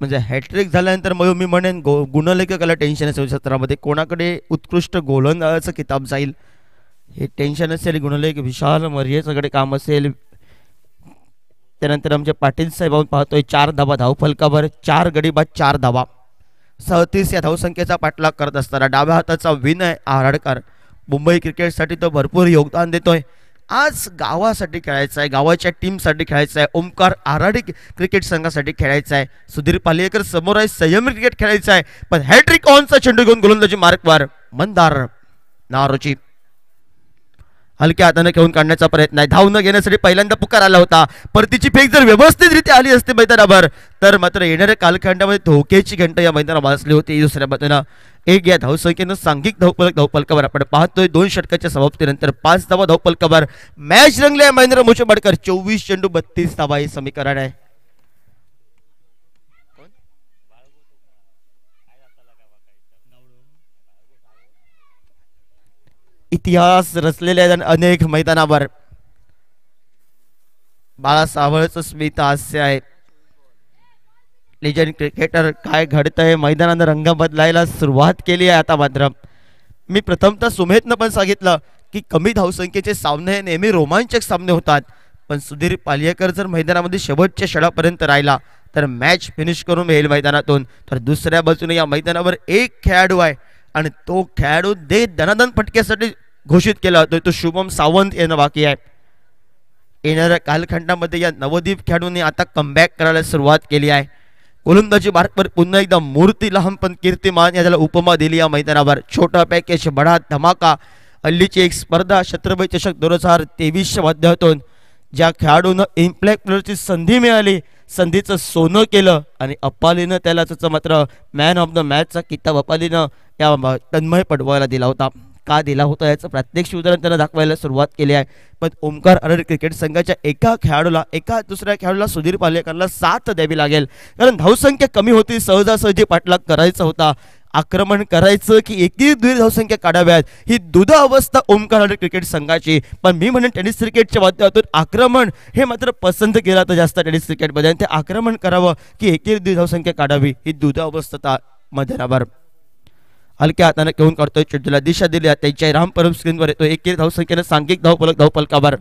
म्हणजे हॅट्रिक झाल्यानंतर मयू मी म्हणेन गुणलेखकाला टेन्शन असेल सत्रामध्ये. कोणाकडे उत्कृष्ट गोलंदाजाचा किताब जाईल हे टेन्शन असेल. गुणलेख विशाल मर्यादेकडे काम असेल. त्यानंतर आमचे पाटील साहेब आपण पाहतोय 4 धावा धावफलकावर. 4 गडी बाद 4 धावा. 37 या धावसंख्येचा पाठलाग करत असताना डाव्या हाताचा विनय आराडकर मुंबई क्रिकेटसाठी तो भरपूर योगदान देतोय. आज गावासाठी खेळायचं आहे, गावाच्या टीमसाठी खेळायचं आहे. ओमकार आराडी क्रिकेट संघासाठी खेळायचं आहे. सुधीर पालेकर समोर आहे, संयमी क्रिकेट खेळायचं आहे. पण हॅट्रिक ऑनचा चेंडू घेऊन गोलंदाजी मार्कवर मंदार नारोजी हलक्या हाताने खेळून काढण्याचा प्रयत्न आहे. धाव न घेण्यासाठी पहिल्यांदा पुकार आला होता. परतीची फेक जर व्यवस्थितरित्या आली असते मैदानावर तर मात्र येणाऱ्या कालखंडामध्ये धोक्याची घंटा या मैदानावर वाजली होती. दुसऱ्या बाजूला 1 या धावसंख्येनं सांघिक धावफलकावर आपण पाहतोय. 2 षटकाच्या समाप्तीनंतर 5 धावा धावफलकावर मॅच रंगले आहे. महेंद्र मुछेबाडकर 24 चेंडू 32 धावा हे समीकरण आहे. इतिहास रचलेले आहेत अनेक मैदानावर. बाळा सावळचं स्मित हास्य आहे. लेजंड क्रिकेटर काय घडतंय मैदानानं रंग बदलायला सुरुवात केली आहे. आता मात्र मी प्रथमतः सुमेधनं पण सांगितलं की कमी धावसंख्येचे सामने नेहमी रोमांचक सामने होतात. पण सुधीर पालियेकर जर मैदानामध्ये शेवटच्या षडापर्यंत राहिला तर मॅच फिनिश करून येईल मैदानातून. तर दुसऱ्या बाजूने या मैदानावर एक खेळाडू आहे आणि तो खेळाडू दनादन फटक्यासाठी घोषित केला होता, तो शुभम सावंत येणं बाकी आहे. येणाऱ्या कालखंडामध्ये या नवदीप खेळाडूंनी आता कमबॅक करायला सुरुवात केली आहे. गोलंदाजी मार्कवर पुन्हा एकदा मूर्ती लहान पण कीर्तिमान याला उपमा दिली या मैदानावर. छोटा पॅकेज बडा धमाका. हल्लीची एक स्पर्धा छत्रपती चषक 2023च्या माध्यमातून ज्या खेळाडूनं इम्पॅक्ट प्लेअरची संधी मिळाली, संधीचं सोनं केलं आणि अप्पालीनं त्याला त्याचं मात्र मॅन ऑफ द मॅचचा किताब अप्पालीनं या तन्मय पटवायला दिला होता. का दिला होता याचं प्रात्यक्षिक उदाहरण त्यानं दाखवायला सुरुवात केली आहे. पण ओमकार अरड क्रिकेट संघाच्या एका दुसऱ्या खेळाडूला सुधीर पालेकरला साथ द्यावी लागेल, कारण धावसंख्या कमी होती. सहजासहजी पाठलाग करायचा होता, आक्रमण करायचं की एकी द्विर धावसंख्या काढाव्यात, ही दुधा अवस्था ओमकार अरड क्रिकेट संघाची. पण मी म्हणेन टेनिस क्रिकेटच्या माध्यमातून आक्रमण हे मात्र पसंत केलं तर जास्त टेनिस क्रिकेटमध्ये, ते आक्रमण करावं की एकी द्विर धावसंख्या काढावी, ही दुधा अवस्था मैदानावर. हलक्या हाताने घेऊन काढतोय, चेंडूला दिशा दिली त्यांच्या राम परम स्क्रीनवर येतो. एकेरी धावसंख्येनं सांघिक धावफलकावर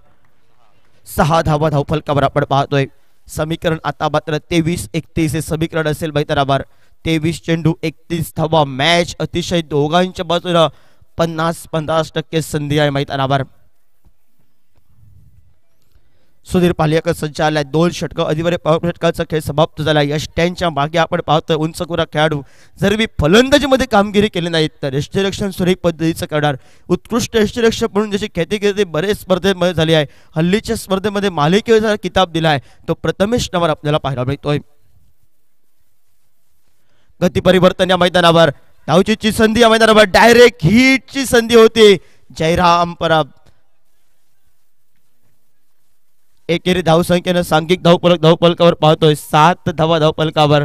6 धावा धावफलकावर आपण पाहतोय. समीकरण आता मात्र 23-31 हे समीकरण असेल मैदानावर. 23 चेंडू 31 धावा. मॅच अतिशय दोघांच्या बाजूला 50-50% संधी आहे मैदानावर. सुधीर पालियकर सज्ज आलाय. 2 षटकं अधिवारे षटकाचा खेळ समाप्त झाला. यश त्यांच्या मागे आपण पाहतोय उंचकुरा खेळाडू. जर मी फलंदाजीमध्ये कामगिरी केली नाही तर यष्टिरक्षण सुरेख पद्धतीचं करणार. उत्कृष्ट यष्टिरक्षक म्हणून जशी ख्याती बरेच स्पर्धेमध्ये झाली आहे. हल्लीच्या स्पर्धेमध्ये मालिकेचा किताब दिला आहे तो प्रथमेश नवर आपल्याला पाहायला मिळतोय. गती परिवर्तन या मैदानावर. धावचीची संधी या मैदानावर. डायरेक्ट हिटची संधी होती. जयराम परब एकेरी धावसंख्येनं सांघिक धावफलकावर पाहतोय 7 धावा धावफलकावर.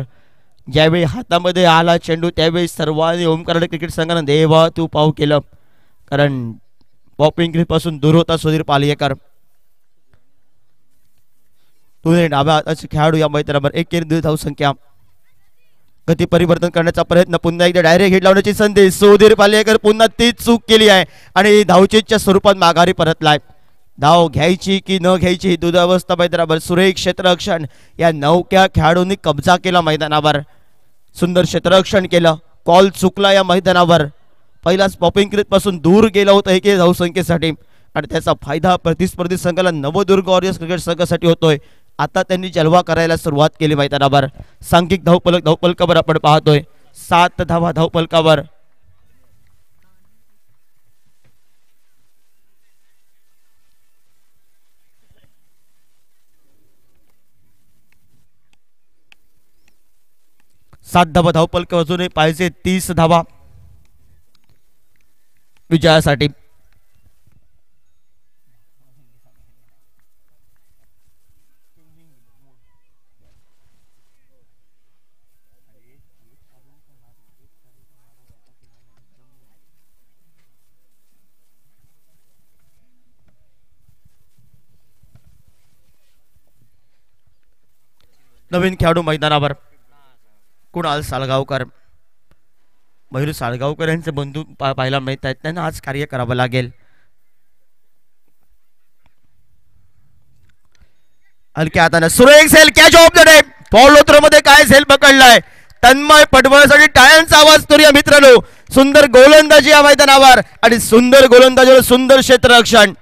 ज्यावेळी हातामध्ये आला चेंडू त्यावेळी सर्वांनी ओमकार क्रिकेट संघानं देवा तू पाव केलं, कारण पॉपिंग ग्रीप पासून दूर होता सुधीर पालियेकर. दोन्ही डाव्या हाताचे खेळाडू या मैदानावर. एकेरी धावसंख्या. गती परिवर्तन करण्याचा प्रयत्न, पुन्हा एकदा डायरेक्ट हिट लावण्याची संधी. सुधीर पालियेकर पुन्हा तीच चूक केली आहे आणि धावचीच्या स्वरूपात माघारी परतलाय. धाव घ्यायची की न घ्यायची ही दुधावस्था मैदानावर. सुरेख क्षेत्ररक्षण या नौक्या खेळाडूंनी कब्जा केला मैदानावर. सुंदर क्षेत्ररक्षण केलं. कॉल चुकला या मैदानावर. पहिलाच पॉपिंग क्रीज पासून दूर गेला होता एके धावसंख्येसाठी आणि त्याचा फायदा प्रतिस्पर्धी संघाला नवदुर्ग वॉरियर्स क्रिकेट संघासाठी होतोय. आता त्यांनी जलवा करायला सुरुवात केली मैदानावर. सांघिक धावफलकावर आपण पाहतोय 7 धावा धावफलकावर. सात धावा धावफलक अजूनही पाहिजे. 30 धावा विजयासाठी. नवीन खेळाडू मैदानावर कुणाल साळगावकर. मयूर साळगावकर यांचे बंधू पाहायला मिळत आहेत, त्यांना आज कार्य करावं लागेल. हलक्या हाताने सुरेख सेल catch of the day. Follow through मध्ये काय सेल पकडलाय. तन्मय पटवळसाठी टाळ्यांचा आवाज करूया मित्रांनो. सुंदर गोलंदाजी या मैदानावर आणि सुंदर गोलंदाजीवर सुंदर क्षेत्ररक्षण.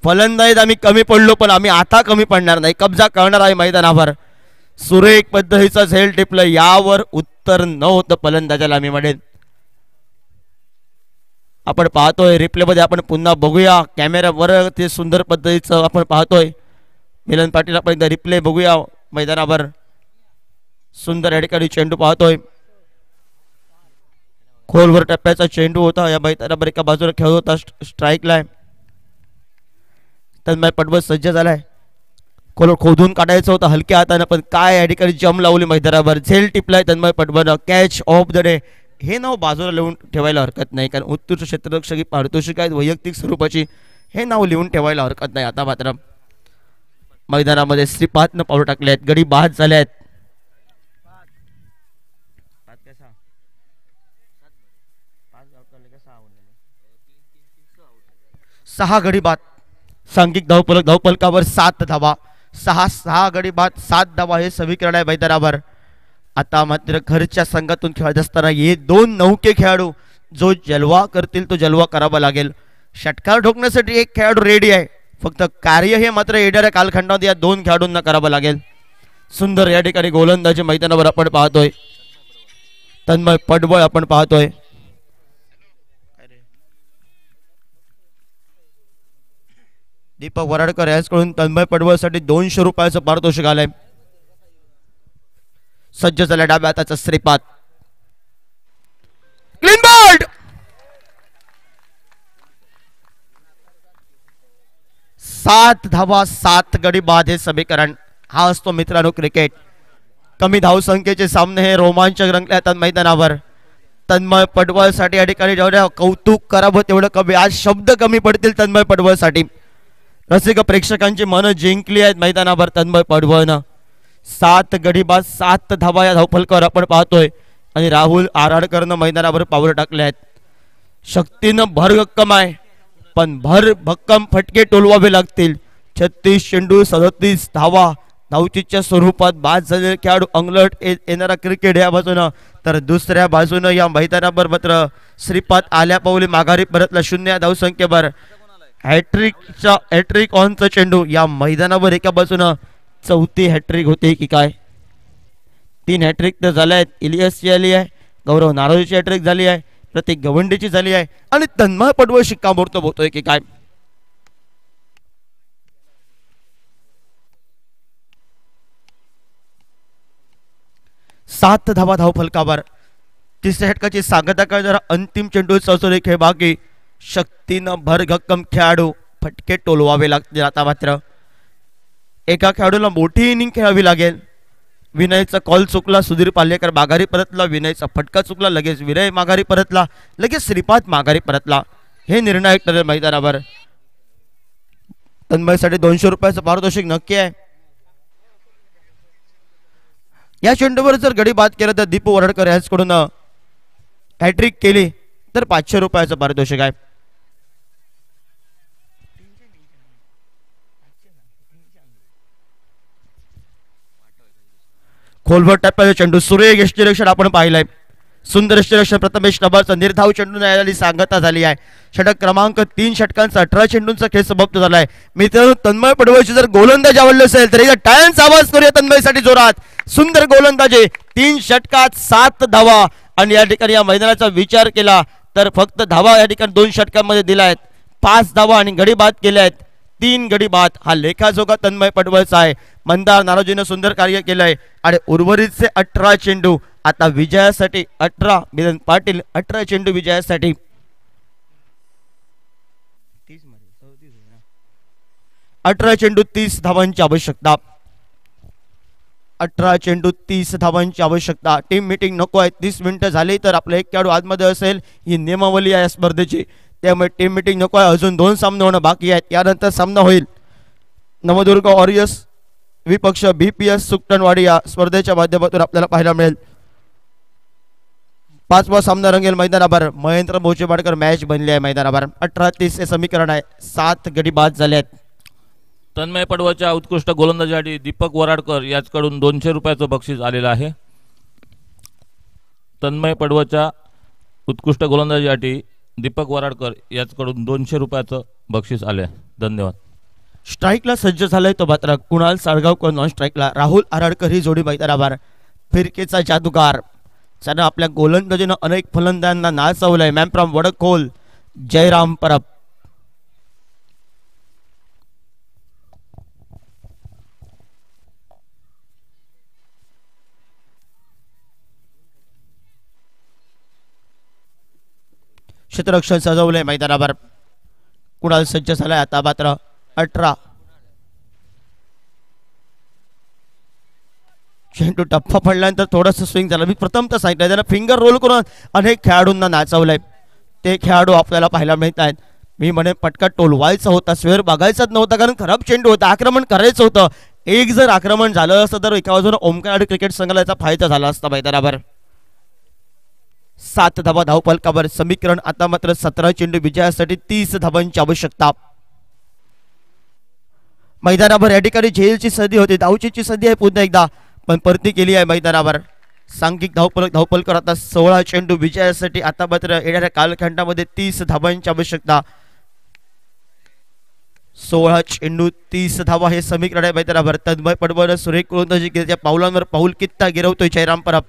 फलंदाजीत आम्ही कमी पडलो पण आम्ही आता कमी पडणार नाही, कब्जा करणार आहे मैदानावर. सुरेख पद्धतीचा झेल टिपलं. यावर उत्तर नव्हतं फलंदाजाला मी म्हणेन. आपण पाहतोय रिप्ले मध्ये, आपण पुन्हा बघूया कॅमेऱ्यावर ते सुंदर पद्धतीचं आपण पाहतोय. मिलन पाटील आपण एकदा रिप्ले बघूया मैदानावर. सुंदर या ठिकाणी चेंडू पाहतोय. खोलवर टप्प्याचा चेंडू होता या मैदानावर. एका बाजूला खेळत होता स्ट्राईकला. तन्मय पटवळ सज्ज झालाय. खोदून काढायचं होतं हलक्या हाताने पण काय या ठिकाणी जम लावली मैदानावर. झेल टिपलाय Tanmay Patwal. Catch of the day हे नाव बाजूला लिहून ठेवायला हरकत नाही, कारण उत्कृष्ट क्षेत्ररक्षक पारितोषिक आहेत वैयक्तिक स्वरूपाची, हे नाव लिहून ठेवायला हरकत नाही. आता मात्र मैदानामध्ये श्रीपादनं पाऊल टाकले आहेत. गडी बाद झाले आहेत. 6 गडी बाद. सांघिक धावफलकावर 7 धावा, 6 गडी बाद 7 धावा हे समीकरण आहे मैदानावर. आता मात्र घरच्या संघातून खेळत असताना हे 2 नौके खेळाडू जो जलवा करतील तो जलवा करावा लागेल. षटकार ठोकण्यासाठी एक खेळाडू रेडी आहे, फक्त कार्य हे मात्र येणाऱ्या कालखंडात या 2 खेळाडूंना करावं लागेल. सुंदर या ठिकाणी गोलंदाजी मैदानावर आपण पाहतोय. तन्मय पडवळ आपण पाहतोय. दीपक वराडकर याचकडून तन्मय पडवळसाठी 200 रुपयाचं पारितोषिक आलंय. सज्ज झाल्या डाव्या हाताचा श्रीपाद. Clean bold. 7 धावा 7 गडी बाद हे समीकरण. हा असतो मित्रांनो क्रिकेट. कमी धावसंख्येचे सामने हे रोमांचक रंगले जातात मैदानावर. तन्मय पडवळसाठी या ठिकाणी जेवढं कौतुक करावं तेवढं कमी. आज शब्द कमी पडतील तन्मय पडवळसाठी. रसिक प्रेक्षकांची मनं जिंकली आहेत मैदानावर तन्मय पडवळनं. 7 गडी बाद 7 धावा या धावफलकावर आपण पाहतोय. आणि राहुल आराडकरनं मैदानावर पावलं टाकले आहेत. शक्तीनं भरभक्कम आहे, पण भरभक्कम फटके टोलवावे लागतील. 36 चेंडू 37 धावा धावचीच्या स्वरूपात बाद झालेले खेळाडू अंगलट येणारा क्रिकेट या बाजूनं, तर दुसऱ्या बाजूनं या मैदानावर मात्र श्रीपाद आल्या पावली माघारी परतला 0 धावसंख्येवर. हॅट्रिक ऑनचा चेंडू या मैदानावर एका बाजूनं 4थी हॅट्रिक होते की काय. 3 हॅट्रिक तर झाल्या आहेत. इलियसची आली आहे, गौरव नारोजीची हॅट्रिक झाली आहे, प्रतीक गवंडीची झाली आहे आणि तन्मय पडवळ शिक्कामोर्तब होतोय की काय. सात धावा धावफलकावर. तिसऱ्या षटकाची सांगता करणारा अंतिम चेंडू चौसरी खेळ बाकी. शक्तीनं भरभक्कम खेळाडू फटके टोलवावे लागतील. आता मात्र एका खेळाडूला मोठी इनिंग खेळावी लागेल. विनयचा कॉल चुकला, सुधीर पालेकर माघारी परतला. विनयचा फटका चुकला, लगेच विनय माघारी परतला, लगेच श्रीपाद माघारी परतला. हे निर्णायक ठरेल मैदानावर. तन्मयसाठी 200 रुपयाचं पारितोषिक नक्की आहे. या चेंडूवर जर गडी बाद केला तर दीपू वरडकर याचकडून हॅट्रिक केली तर 500 रुपयाचं पारितोषिक आहे. खोलवर टप्प्याचा चेंडू सुरेख यष्टीरक्षण आपण पाहिलंय. सुंदर यष्टीरक्षण प्रथमेश नभाचं निर्धाव चेंडू न्यायालयाची सांगता झाली आहे. षटक क्रमांक 3 षटकांचा 18 चेंडूंचा खेळ समाप्त झालाय. मित्रांनो, तन्मय पडवळची जर गोलंदाज आवडले असेल तर एकदा टाळ्यांचा आवाज करूया तन्मयसाठी जोरात. सुंदर गोलंदाजी, 3 षटकात 7 धावा. आणि या ठिकाणी या मैदानाचा विचार केला तर फक्त धावा या ठिकाणी 2 षटकांमध्ये दिल्या आहेत. 5 धावा आणि गडी बाद केल्या आहेत. 3 गडी बाद. हा लेखाजोगा तन्मय पडवळचा आहे. मंदार नारोजीनं सुंदर कार्य केलंय. आणि उर्वरितचे 18 चेंडू आता विजयासाठी. 18 मिलन पाटील 18 चेंडू विजयासाठी. 18 चेंडू 30 धावांची आवश्यकता. 18 चेंडू 30 धावांची आवश्यकता. टीम मीटिंग नको आहे. 30 मिनिटं झाली तर आपला एक खेळाडू आतमध्ये असेल. ही नियमावली आहे स्पर्धेची, त्यामुळे टीम मीटिंग नको आहे. अजून 2 सामने होणं बाकी आहेत. यानंतर सामना होईल नवदुर्ग वॉरियर्स विपक्ष BPS सुकटणवाडी या स्पर्धेच्या माध्यमातून आपल्याला पाहायला मिळेल. 5वा सामना रंगेल मैदानावर. महेंद्र मोचेवाडकर मॅच बनली आहे मैदानावर. 18-30 हे समीकरण आहे. 7 गडी बाद झाले आहेत. तन्मय पडवळच्या उत्कृष्ट गोलंदाजीसाठी दीपक वराडकर याचकडून 200 रुपयाचं बक्षीस आलेलं आहे. तन्मय पडवळच्या उत्कृष्ट गोलंदाजीसाठी दीपक वराडकर याचकडून 200 रुपयाचं बक्षीस आले. धन्यवाद. स्ट्राईकला सज्ज झालाय तो मात्र कुणाल साळगावकर. नॉन स्ट्राईकला राहुल आराडकर ही जोडी मैदानावर. फिरकेचा जादूगार त्यानं आपल्या गोलंदाजीनं अनेक फलंदाजांना नाचवलंय. Man from Wadkhol Jayram Parab. क्षेत्ररक्षण सजवलंय मैदानावर. कुणाल सज्ज झालाय. आता मात्र 18 चेंडू टप्पा पडल्यानंतर थोडंसं स्विंग झालं. मी प्रथमतः सांगितलं त्याला फिंगर रोल करून अनेक खेळाडूंना नाचवलंय. ते खेळाडू आपल्याला पाहायला मिळत आहेत. मी म्हणे पटका टोलवायचा होता, स्वेअर बघायचाच नव्हता, कारण खराब चेंडू होता. आक्रमण करायचं होतं. एक जर आक्रमण झालं असतं तर एका बाजूला ओमकार क्रिकेट संघाला याचा फायदा झाला असता मैदानावर. 7 धावा धावफलकावर. समीकरण आता मात्र 17 चेंडू विजयासाठी 30 धावांची आवश्यकता. मैदानावर या ठिकाणी झेलची संधी होती, धावचीची संधी आहे पुन्हा एकदा, पण परती केली आहे मैदानावर. सांघिक धावपल आता 16 चेंडू विजयासाठी. आता मात्र येणाऱ्या कालखंडामध्ये 30 धावांची आवश्यकता. 16 चेंडू 30 धावा हे समीकरण आहे मैदानावर. तन्मय पडवळ सुरेख गोलंदाजी केल्याच्या पावलांवर पाऊल कित्ता गिरवतोय जयराम परब.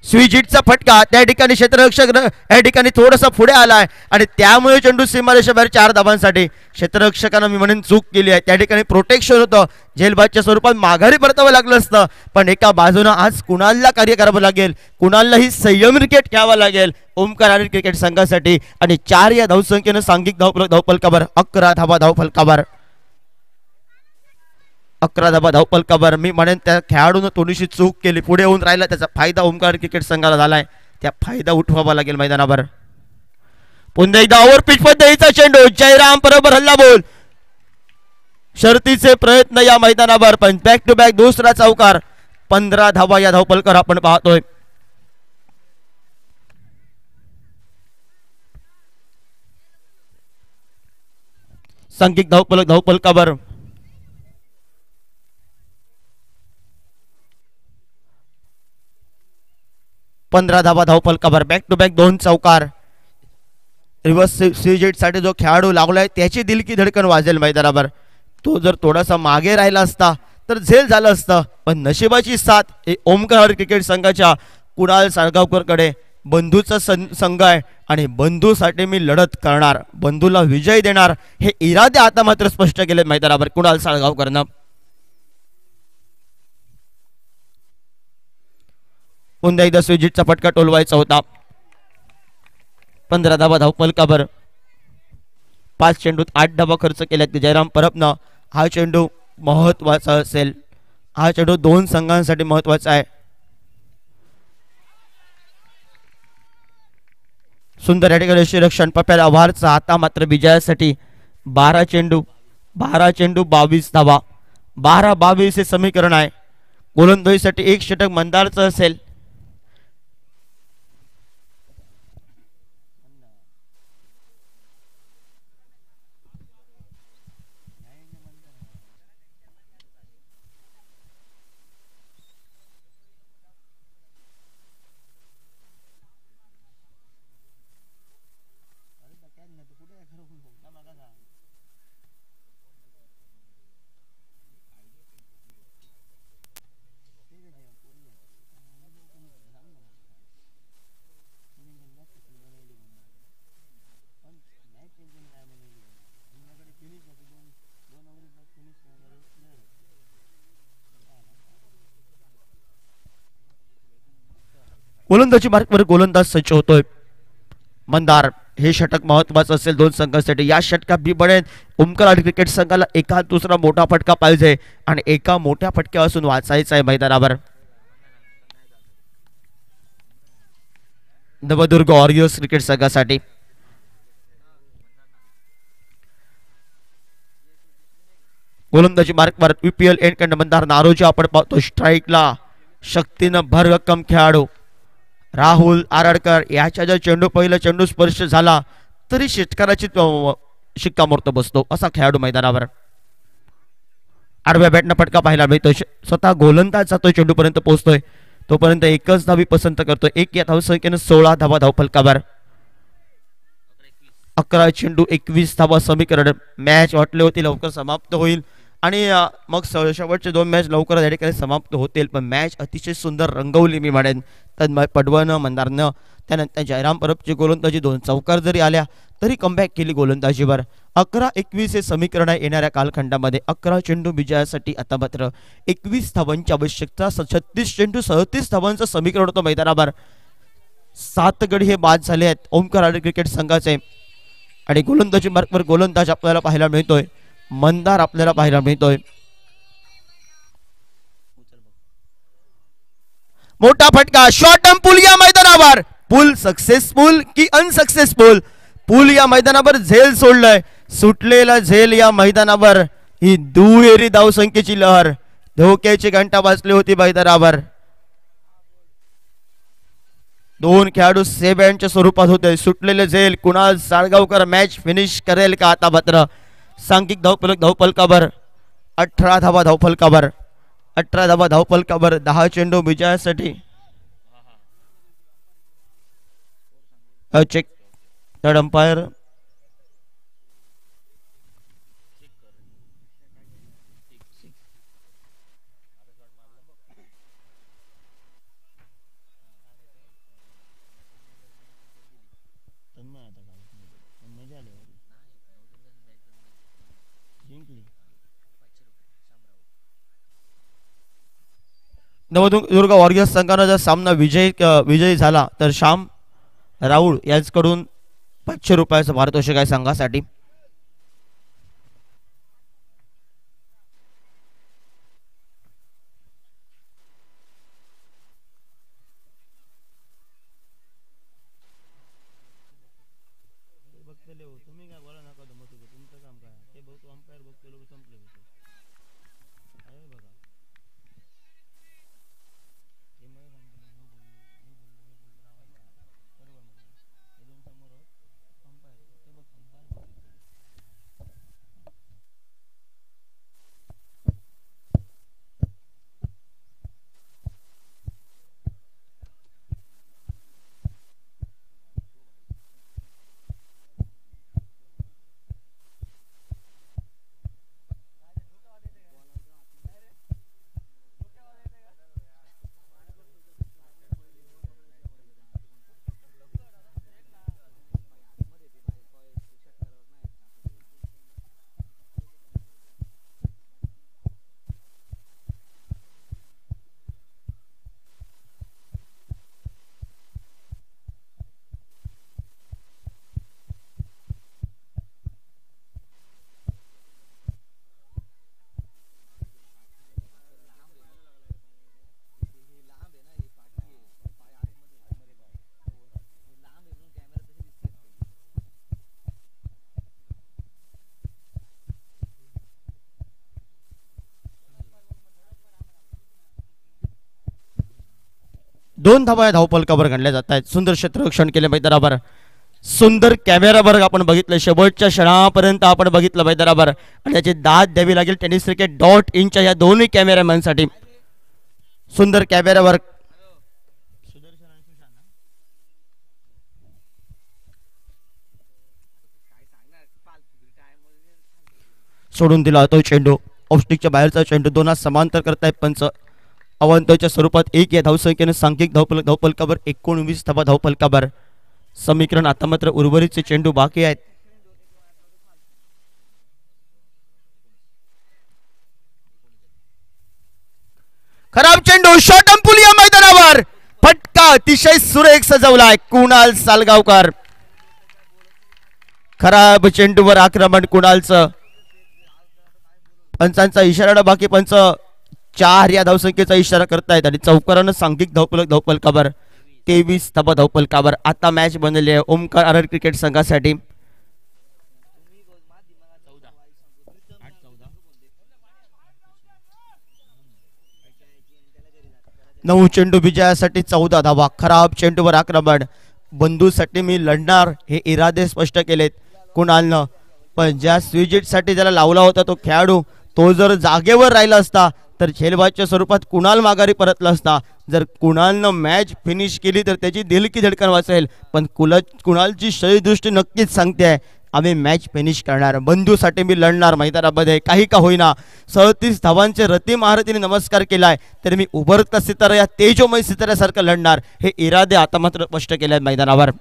स्वीजिटचा फटका त्या ठिकाणी क्षेत्ररक्षक या ठिकाणी थोडासा पुढे आलाय आणि त्यामुळे चेंडू सीमारेषेबाहेर 4 धावांसाठी. क्षेत्ररक्षकानं मी म्हणेन चूक केली आहे. त्या ठिकाणी प्रोटेक्शन होतं, झेलबादच्या स्वरूपात माघारी परतावं लागलं असतं, पण एका बाजूनं आज कुणालला कार्य करावं लागेल, कुणाललाही संयम क्रिकेट खेळावं लागेल ओमकार आणि क्रिकेट संघासाठी. आणि 4 या धावसंख्येनं सांघिक धावफलकावर 11 धावा धावफलकावर. 11 धावा धावफलकावर. मी म्हणेन त्या खेळाडूनं थोडीशी चूक केली, पुढे येऊन राहिला, त्याचा फायदा ओमकार क्रिकेट संघाला झालाय. त्या फायदा उठवावा लागेल मैदानावर. पुन्हा एकदा ओव्हर पिच पद्धतीचा चेंडू, जयराम बरोबर हल्ला बोल. शर्तीचे प्रयत्न या मैदानावर, पण बॅक टू बॅक दुसरा चौकार. 15 धावा या धावफलकावर आपण पाहतोय. सांघिक धावफलकावर 15 धावा धावफलकावर. बॅक टू बॅक 2 चौकार. रिव्हर्स स्वीजेट साठी जो खेळाडू लागलाय त्याची दिलकी धडकन वाजेल मैदानावर. तो जर थोडासा मागे राहिला असता तर झेल झालं असतं, पण नशिबाची साथ हे ओमकार क्रिकेट संघाच्या कुणाल साळगावकरकडे. बंधूचा संघ आहे आणि बंधूसाठी मी लढत करणार, बंधूला विजय देणार हे इरादे आता मात्र स्पष्ट केले मैदानावर कुणाल साळगावकरनं. पुन्हा एकदा स्वीजिटचा फटका टोलवायचा होता. 15 धावा धावफलकावर. 5 चेंडूत 8 धावा खर्च केल्यात जयराम परबनं. हा चेंडू महत्वाचा असेल, हा चेंडू 2 संघांसाठी महत्वाचा आहे. सुंदर या ठिकाणी श्रीरक्षण पप्याला आभारचा. आता मात्र विजयासाठी 12 चेंडू 22 धावा. 12-22 हे समीकरण आहे. गोलंदाजीसाठी 1 षटक मंदारचं असेल. गोलंदाजी मार्कवर गोलंदाज सज्ज होतोय. मंदार हे षटक महत्वाचं असेल 2 संघांसाठी. या षटकात बी बनेल ओमकार क्रिकेट संघाला एका दुसरा मोठा फटका पाहिजे आणि एका मोठ्या फटक्यापासून वाचायचं आहे मैदानावर. नवदुर्ग वॉरियर्स क्रिकेट संघासाठी गोलंदाजी मार्कवर UPL एंड मंदार नारोजी आपण पाहतो. स्ट्राईकला शक्तीनं भरभक्कम खेळाडू राहुल आराडकर याच्या जर चेंडू पहिला चेंडू स्पर्श झाला तरी षटकाराची शिक्कामोर्तब बसतो असा खेळाडू मैदानावर. आडव्या बॅटनं फटका पाहायला मिळतो. स्वतः गोलंदाज जातोय चेंडूपर्यंत पोहोचतोय, तोपर्यंत एकच धावी पसंत करतोय. 1 या धावसंख्येनं 16 धावा धावफलकावर. 11 चेंडू 21 धावा समीकरण. मॅच वाटले होते लवकर समाप्त होईल आणि मग शेवटचे 2 मॅच लवकर या ठिकाणी समाप्त होतील, पण मॅच अतिशय सुंदर रंगवली मी म्हणेन. तन्मय पडवळनं मंदारनं. त्यानंतर जयराम परबची गोलंदाजी 2 चौकार जरी आल्या तरी कमबॅक केली गोलंदाजीवर. 11-21 हे समीकरण आहे येणाऱ्या कालखंडामध्ये. 11 चेंडू विजयासाठी आता मात्र 21 धावांची आवश्यकता. 36 चेंडू 37 धावांचं समीकरण होतं मैदानावर. 7 गडी हे बाद झाले आहेत ओमकार क्रिकेट संघाचे आणि गोलंदाजी मार्कवर गोलंदाज आपल्याला पाहायला मिळतोय. मंदार आपल्याला पाहायला मिळतोय. मोठा फटका शॉर्ट टर्म पूल या मैदानावर. पूल सक्सेसफुल की अनसक्सेसफुल? पूल या मैदानावर झेल सोडलंय. सुटलेला झेल या मैदानावर. ही दुहेरी धावसंख्येची लहर, धोक्याची घंटा वाजली होती मैदानावर. 2 खेळाडू सेव्हनच्या स्वरूपात होते. सुटलेले झेल. कुणाल साळगावकर मॅच फिनिश करेल का? आता मात्र सांघिक धावफलकावर 18 धावा धावफलकावर, 18 धावा धावफलकावर, 10 चेंडू विजयासाठी. Check third umpire. Navdurga warriors संघानं जर सामना विजयी झाला तर श्याम राऊळ यांच्याकडून 500 रुपयाचं पारितोषिक आहे संघासाठी. दोन धावा धावफलकावर गणल्या जात आहेत. सुंदर क्षेत्ररक्षण केले मैदानावर, सुंदर कॅमेरावर आपण बघितलं, शेवटच्या क्षणापर्यंत आपण बघितलं मैदानावर. आणि याची दाद द्यावी लागेल टेनिस क्रिकेट .inच्या या दोन्ही कॅमेरामॅनसाठी. सुंदर कॅमेरावर सोडून दिला तो चेंडू, ऑफस्टिकच्या बाहेरचा चेंडू. दोन समांतर करतायत पंच. अवंतच्या स्वरूपात 1 या धावसंख्येने सांघिक धावफलकावर 19 धावा धावफलकावर. समीकरण आता मात्र उर्वरितचे चेंडू बाकी आहेत. खराब चेंडू, शॉट अंपुल या मैदानावर. फटका अतिशय सुरेख सजवलाय कुणाल सालगावकर. खराब चेंडूवर आक्रमण कुणालचं. पंचांचा इशारा बाकी, पंच 4 या धावसंख्येचा इशारा करतायत आणि चौकारानं सांघिक धावफलकावर 23 धावा धावफलकावर. आता मॅच बनलेली आहे ओमकार आर क्रिकेट संघासाठी. नऊ चेंडू विजयासाठी 14 धावा. खराब चेंडूवर आक्रमण. बंधूसाठी मी लढणार हे इरादे स्पष्ट केलेत कुणालनं. पण ज्या स्विजिटसाठी ज्याला लावला होता तो खेळाडू, तो जर जागेवर राहिला असता तर झेलबाजच्या स्वरूपात कुणाल माघारी परतला असता. जर कुणालनं मॅच फिनिश केली तर त्याची दिलकी धडकन वाचेल. पण कुणालची शरीरदृष्टी नक्कीच सांगते आम्ही मॅच फिनिश करणार, बंधूसाठी मी लढणार मैदानामध्ये काही का होईना. 37 धावांचे रती महारतीने नमस्कार केलाय तर मी उभरता सितारा या तेजोमय सिताऱ्यासारखं लढणार हे इरादे आता मात्र स्पष्ट केले आहेत मैदानावर.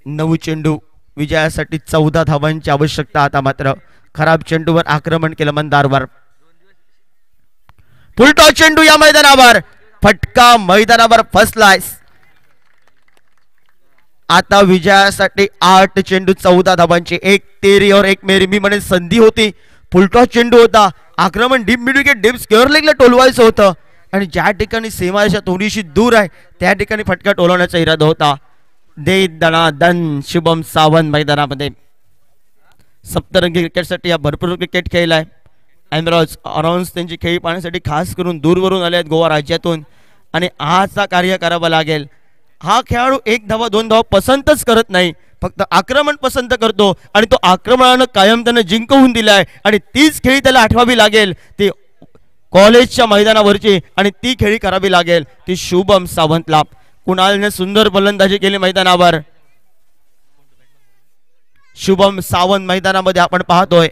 9 चेंडू विजयासाठी 14 धावांची आवश्यकता. आता मात्र खराब चेंडूवर आक्रमण केलं मंदारवर. फुलटॉस चेंडू या मैदानावर. फटका मैदानावर फसलाय. आता विजयासाठी 8 चेंडू 14 धावांची. 1 तेरी और 1 मेरी. मी म्हणे संधी होती, फुलटॉस चेंडू होता, आक्रमण deep mid wicket deep square लेगला टोलवायचं होतं आणि ज्या ठिकाणी सीमारेषा थोडीशी दूर आहे त्या ठिकाणी फटका टोलवण्याचा इरादा होता. दे दनादन शुभम सावंत मैदानामध्ये. सप्तरंगी क्रिकेटसाठी या भरपूर क्रिकेट खेळलाय. एमरॉज अराउंड त्यांची खेळी पाहण्यासाठी खास करून दूरवरून आले आहेत गोवा राज्यातून आणि आजचा कार्य करावं लागेल. हा खेळाडू 1 धावा 2 धावा पसंतच करत नाही, फक्त आक्रमण पसंत करतो आणि तो आक्रमणानं कायम त्यानं जिंकवून दिलाय आणि तीच खेळी त्याला आठवावी लागेल, ती कॉलेजच्या मैदानावरची आणि ती खेळी करावी लागेल ती शुभम सावंतला. कुणालने सुंदर फलंदाजी केली मैदानावर. शुभम सावंत मैदानामध्ये आपण पाहतोय.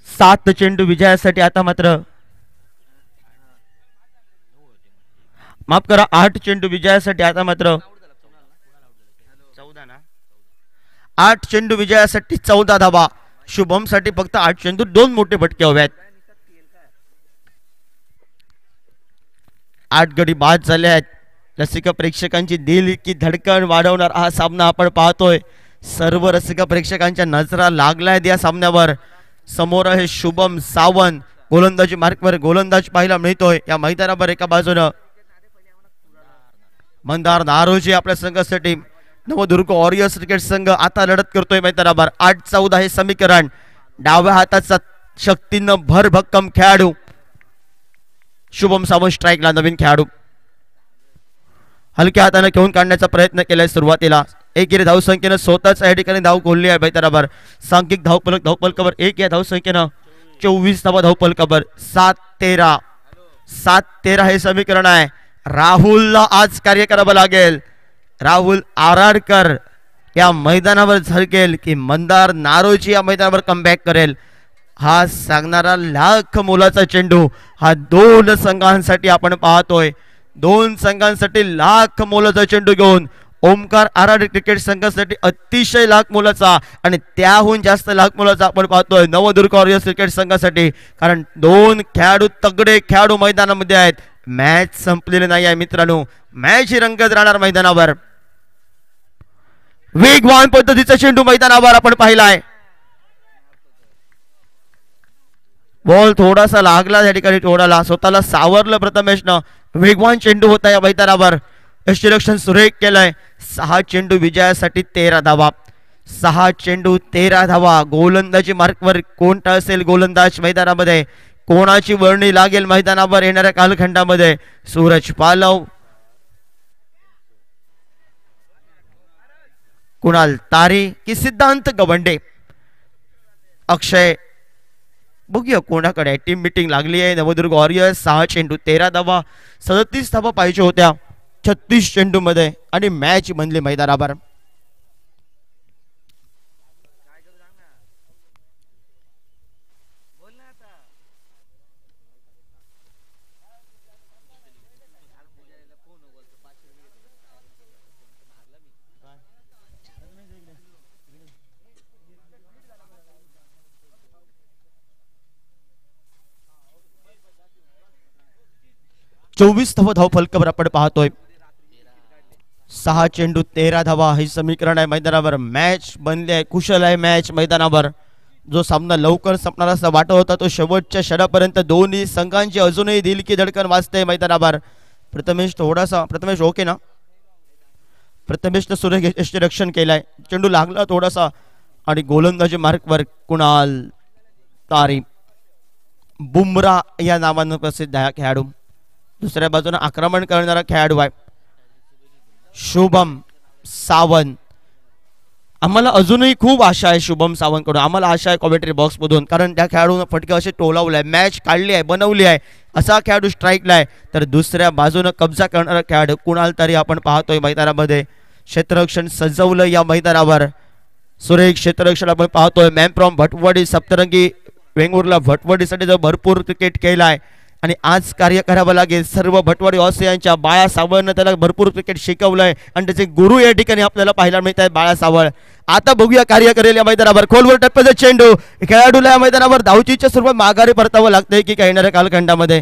सात चेंडू विजयासाठी आता मात्र माफ करा 8 चेंडू विजयासाठी आता मात्र 8 चेंडू विजयासाठी 14 धावा. शुभम साठी फक्त 8 चेंडू 2 मोठे फटके हवेत. 8 गडी बाद झाले आहेत. रसिक प्रेक्षकांची दिल की धडकन वाढवणार हा सामना आपण पाहतोय. सर्व रसिक प्रेक्षकांच्या नजरा लागल्या या सामन्यावर. समोर आहे शुभम सावंत, गोलंदाजी मार्कवर गोलंदाज पाहायला मिळतोय. या मैदानावर एका बाजूनं मंदार नारोजी आपल्या संघासाठी. नवदुर्ग वॉरियर्स क्रिकेट संघ आता लढत करतोय मैदानावर. 8-14 हे समीकरण. डाव्या हाताचा शक्तीनं भरभक्कम खेळाडू शुभम सावंत स्ट्राईकला. नवीन खेळाडू हलक्या हाताने घेऊन काढण्याचा प्रयत्न केलाय सुरुवातीला. एकेरी धावसंख्येनं स्वतःच या ठिकाणी धाव खोलली आहे मैदानावर. सांघिक धावपलकावर 1 या धावसंख्येनं 24 धावा धावपलकावर. 7-13 हे समीकरण आहे. राहुलला आज कार्य करावं लागेल. राहुल आराडकर या मैदानावर झळकेल की मंदार नारोजी या मैदानावर कमबॅक करेल. हा सांगणारा लाख मोलाचा चेंडू हा 2 संघांसाठी आपण पाहतोय. 2 संघांसाठी लाख मोलाचा चेंडू घेऊन ओमकार आराड क्रिकेट संघासाठी अतिशय लाख मोलाचा आणि त्याहून जास्त लाख मोलाचा आपण पाहतोय नवदुर्ग वॉरियर्स क्रिकेट संघासाठी. कारण 2 खेळाडू तगडे खेळाडू मैदानामध्ये आहेत. मॅच संपलेली नाही आहे मित्रांनो. मॅच ही रंगत राहणार मैदानावर. वेगवान पद्धतीचा चेंडू मैदानावर आपण पाहिलाय. बॉल थोडासा लागला त्या ठिकाणी तोडाला. स्वतःला सावरलं प्रथमेशनं. वेगवान चेंडू होता या मैदानावर. यष्टिरक्षण सुरेख केलंय. 6 चेंडू विजयासाठी 13 धावा. 6 चेंडू 13 धावा. गोलंदाजी मार्कवर कोणता असेल गोलंदाज मैदानामध्ये, कोणाची वर्णी लागेल मैदानावर येणाऱ्या कालखंडामध्ये. सूरज पालव, कुणाल तारी की सिद्धांत गवंडे. अक्षय बघूया कोणाकडे टीम मीटिंग लागली आहे. नवदुर्ग वॉरियर्स 6 चेंडू 13 धावा. 37 धावा पाहिजे होत्या 36 चेंडू मध्ये आणि मॅच बनली मैदानावर. चोवीस धाव फलकावर आपण पाहतोय. 6 चेंडू 13 धावा हे समीकरण आहे मैदानावर. मॅच बनली आहे, कुशल आहे मॅच मैदानावर. जो सामना लवकर संपणार असा वाटत होता तो शेवटच्या क्षणापर्यंत दोन्ही संघांची अजूनही दिल की धडकन वाजते मैदानावर. प्रथमेश ओके ना. प्रथमेशनं सुरेश रक्षण केलंय. चेंडू लागला थोडासा आणि गोलंदाजी मार्कवर कुणाल तारी. बुमरा या नावानं प्रसिद्ध आहे खेळाडू. दुसऱ्या बाजूने आक्रमण करणारा खेळाडू आहे शुभम सावंत. आम्हाला अजूनही खूप आशा आहे शुभम सावंत कडून. आम्हाला आशा आहे कॉमेंट्री बॉक्स मधून, कारण त्या खेळाडूने फटके असे टोलावलाय, मॅच काढली आहे, बनवली आहे, असा खेळाडू स्ट्राईकला आहे. तर दुसऱ्या बाजूने कब्जा करणारा खेळाडू कुणाल तरी आपण पाहतोय मैदानामध्ये. क्षेत्ररक्षण सजवलं या मैदानावर. सुरेख क्षेत्ररक्षण आपण पाहतोय. मॅन फ्रॉम भटवडी सप्तरंगी वेंगुर्ला भटवडीसाठी जर भरपूर क्रिकेट केलाय आणि आज कार्य करावं लागेल. सर्व भटवाडी वासियांच्या बाळा सावळनं त्याला भरपूर क्रिकेट शिकवलंय आणि त्याचे गुरु या ठिकाणी आपल्याला पाहायला मिळत आहेत बाळा सावळ. आता बघूया कार्य करेल या मैदानावर. खोलवर टप्प्याचा चेंडू. खेळाडूला या मैदानावर धावचीच्या स्वरूपात माघारी परतावं लागतंय की काही येणाऱ्या कालखंडामध्ये.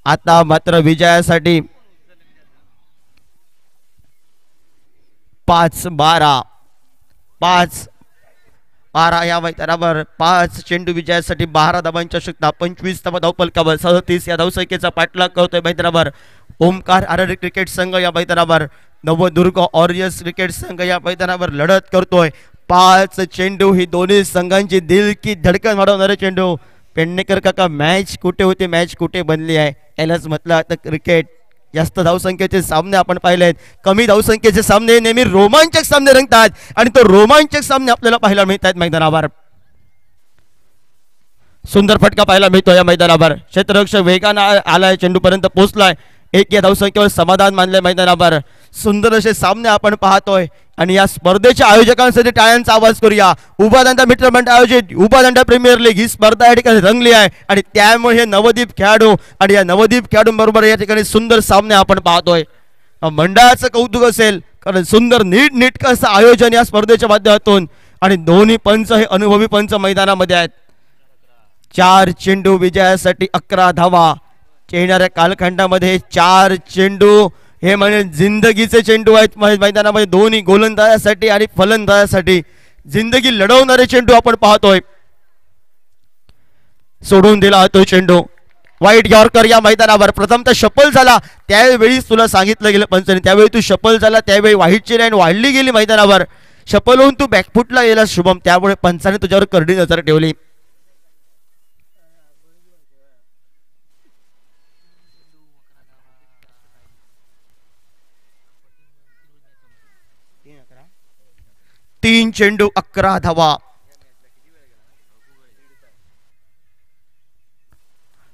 आता मात्र विजयासाठी 5-12 या मैदानावर 5 चेंडू विजयासाठी 12 धावांची आवश्यकता. 25 धावा धावपलकावर. 37 या धावसंख्येचा पाठलाग करतोय मैदानावर ओमकार आराडे क्रिकेट संघ या मैदानावर. नवदुर्ग ऑरियन्स क्रिकेट संघ या मैदानावर लढत करतोय. 5 चेंडू ही दोन्ही संघांची दिल की धडकन वाढवणारे चेंडू. पेडणेकर काका मॅच कुठे होती, मॅच कुठे बनली आहे यालाच म्हटलं आता क्रिकेट. जास्त धावसंख्येचे सामने आपण पाहिलेत, कमी धावसंख्येचे सामने नेहमी रोमांचक सामने रंगतात आणि तो रोमांचक सामने आपल्याला पाहायला मिळतात मैदानावर. सुंदर फटका पाहायला मिळतो या मैदानावर. क्षेत्ररक्षक वेगानं आलाय, चेंडूपर्यंत पोहोचलाय. एक या धावसंख्येवर समाधान मानलंय मैदानावर. सुंदर असे सामने आपण पाहतोय आणि या स्पर्धेच्या आयोजकांसाठी टाळ्यांचा आवाज करूया. उभा दांडा मित्रमंडळ आयोजित उभा दांडा प्रीमियर लीग ही स्पर्धा या ठिकाणी रंगली आहे आणि त्यामुळे हे नवदीप खेळाडू आणि या नवदीप खेळाडूंबरोबर या ठिकाणी सुंदर सामने आपण पाहतोय. मंडळाचं कौतुक असेल कारण सुंदर नीटनेटकं असं आयोजन या स्पर्धेच्या माध्यमातून आणि दोन्ही पंच हे अनुभवी पंच मैदानामध्ये आहेत. 4 चेंडू विजयासाठी 11 धावा. येणाऱ्या कालखंडामध्ये 4 चेंडू हे म्हणजे जिंदगीचे चेंडू आहेत मैदानामध्ये. दोन्ही गोलंदाजासाठी आणि फलंदाजासाठी जिंदगी लढवणारे चेंडू आपण पाहतोय. सोडून दिला तो चेंडू. वाईट यॉर्कर या मैदानावर. प्रथमतः शफल झाला त्यावेळी तुला सांगितलं गेलं पंचाने, त्यावेळी तू शफल झाला त्यावेळी वाईटची लाईन वाढली गेली मैदानावर. शफल होऊन तू बॅकफुटला गेला शुभम, त्यामुळे पंचाने तुझ्यावर करडी नजर ठेवली. तीन चेंडू 11 धावा.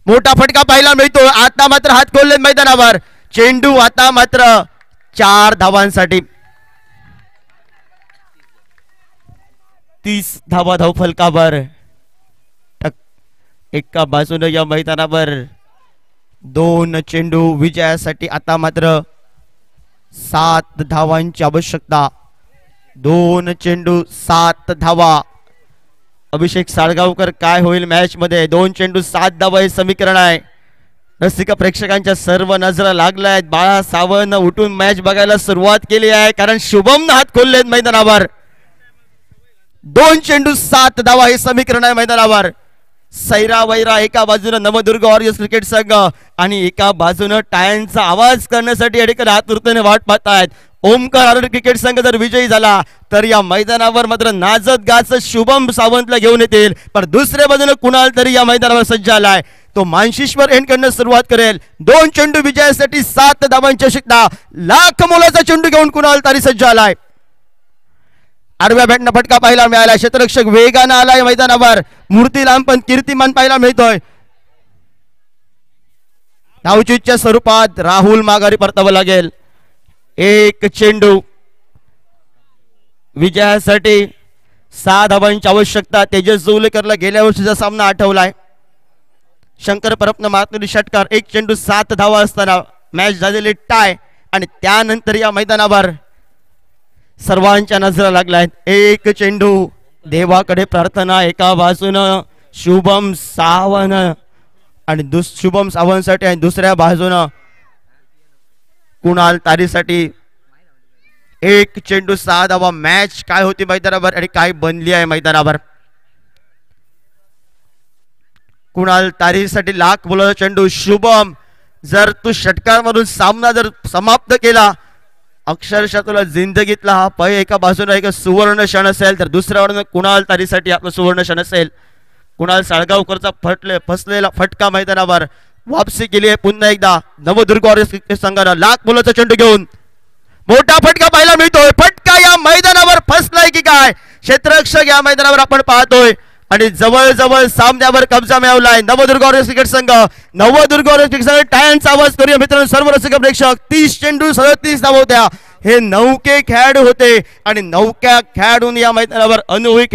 मोठा फटका पाहायला मिळतो. आता मात्र हात खोलले मैदानावर. चेंडू आता मात्र 4 धावांसाठी. 30 धावा धावफलकावर. एका बाजूने या मैदानावर 2 चेंडू विजयासाठी. आता मात्र 7 धावांची आवश्यकता. 2 चेंडू 7 धावा. अभिषेक साळगावकर काय होईल मॅच मध्ये? 2 चेंडू 7 धावा हे समीकरण आहे. रसिक प्रेक्षकांच्या सर्व नजरा लागल्या आहेत. बाळा सावंत उठून मॅच बघायला सुरुवात केली आहे कारण शुभमनं हात खोललेत मैदानावर. 2 चेंडू 7 धावा हे समीकरण आहे मैदानावर. सैरा वैरा एका बाजूने नवदुर्ग ऑरियन्स क्रिकेट संघ आणि एका बाजूने टाळ्यांचा आवाज करण्यासाठी या ठिकाणी आतुरतेने वाट पाहतायत. ओमकार आरोग्य क्रिकेट संघ जर विजयी झाला तर या मैदानावर मात्र नाचत गाचत शुभम सावंतला घेऊन येतील. पण दुसऱ्या बाजूने कुणाल तरी या मैदानावर सज्ज आलाय. तो मानशिश्वर एंड करण्यास सुरुवात करेल. 2 चेंडू विजयासाठी 7 धावांची आवश्यकता. लाख मोलाचा चेंडू घेऊन कुणाल तरी सज्ज आलाय. आडव्या बॅटनं फटका पाहायला मिळाला. क्षेत्ररक्षक वेगानं आलाय मैदानावर. मूर्ती लांब पण कीर्तिमान पाहायला मिळतोय. धावचीच्या स्वरूपात राहुल माघारी परतावं लागेल. 1 चेंडू विजयासाठी 6 धावांची आवश्यकता. तेजस जोलेकरला गेल्या वर्षीचा सामना आठवलाय. शंकर परपनं मातनुरी षटकार. 1 चेंडू 7 धावा असताना मॅच झालेली टाय आणि त्यानंतर या मैदानावर सर्वांच्या नजरा लागल्या आहेत. 1 चेंडू देवाकडे प्रार्थना. एका बाजूनं शुभम सावंत आणि शुभम सावंतसाठी आणि दुसऱ्या बाजूनं कुणाल तारीसाठी. 1 चेंडू 6 धावा. मॅच काय होती मैदानावर आणि काय बनली आहे मैदानावर. कुणाल तारीसाठी लाख बोलाचा चेंडू. शुभम जर तू षटकार मधून सामना जर समाप्त केला अक्षरशः तुला जिंदगीतला हा एका बाजूला एक सुवर्ण क्षण असेल तर दुसऱ्या बाजूने कुणाल तारीसाठी आपला सुवर्ण क्षण असेल. कुणाल साळगावकरचा फसलेला फटका मैदानावर वापसी केली आहे पुन्हा एकदा नवदुर्ग ऑरियन्स संघानं. लाख बोलाचा चेंडू घेऊन मोठा फटका पाहायला मिळतोय. फटका या मैदानावर फसलाय की काय? क्षेत्ररक्षक या मैदानावर आपण पाहतोय आणि जवळजवळ सामन्यावर कब्जा मिळवलाय नवदुर्ग ऑरियन्स क्रिकेट संघ. नवदुर्ग ऑरियन्स क्रिकेट संघ टाळ्यांचा आवाज करूया मित्रांनो सर्व रसिक प्रेक्षक. 30 चेंडू 37 धावा होत्या. हे नौके खेळाडू होते आणि नौक्या खेळाडून या मैदानावर अनुभवी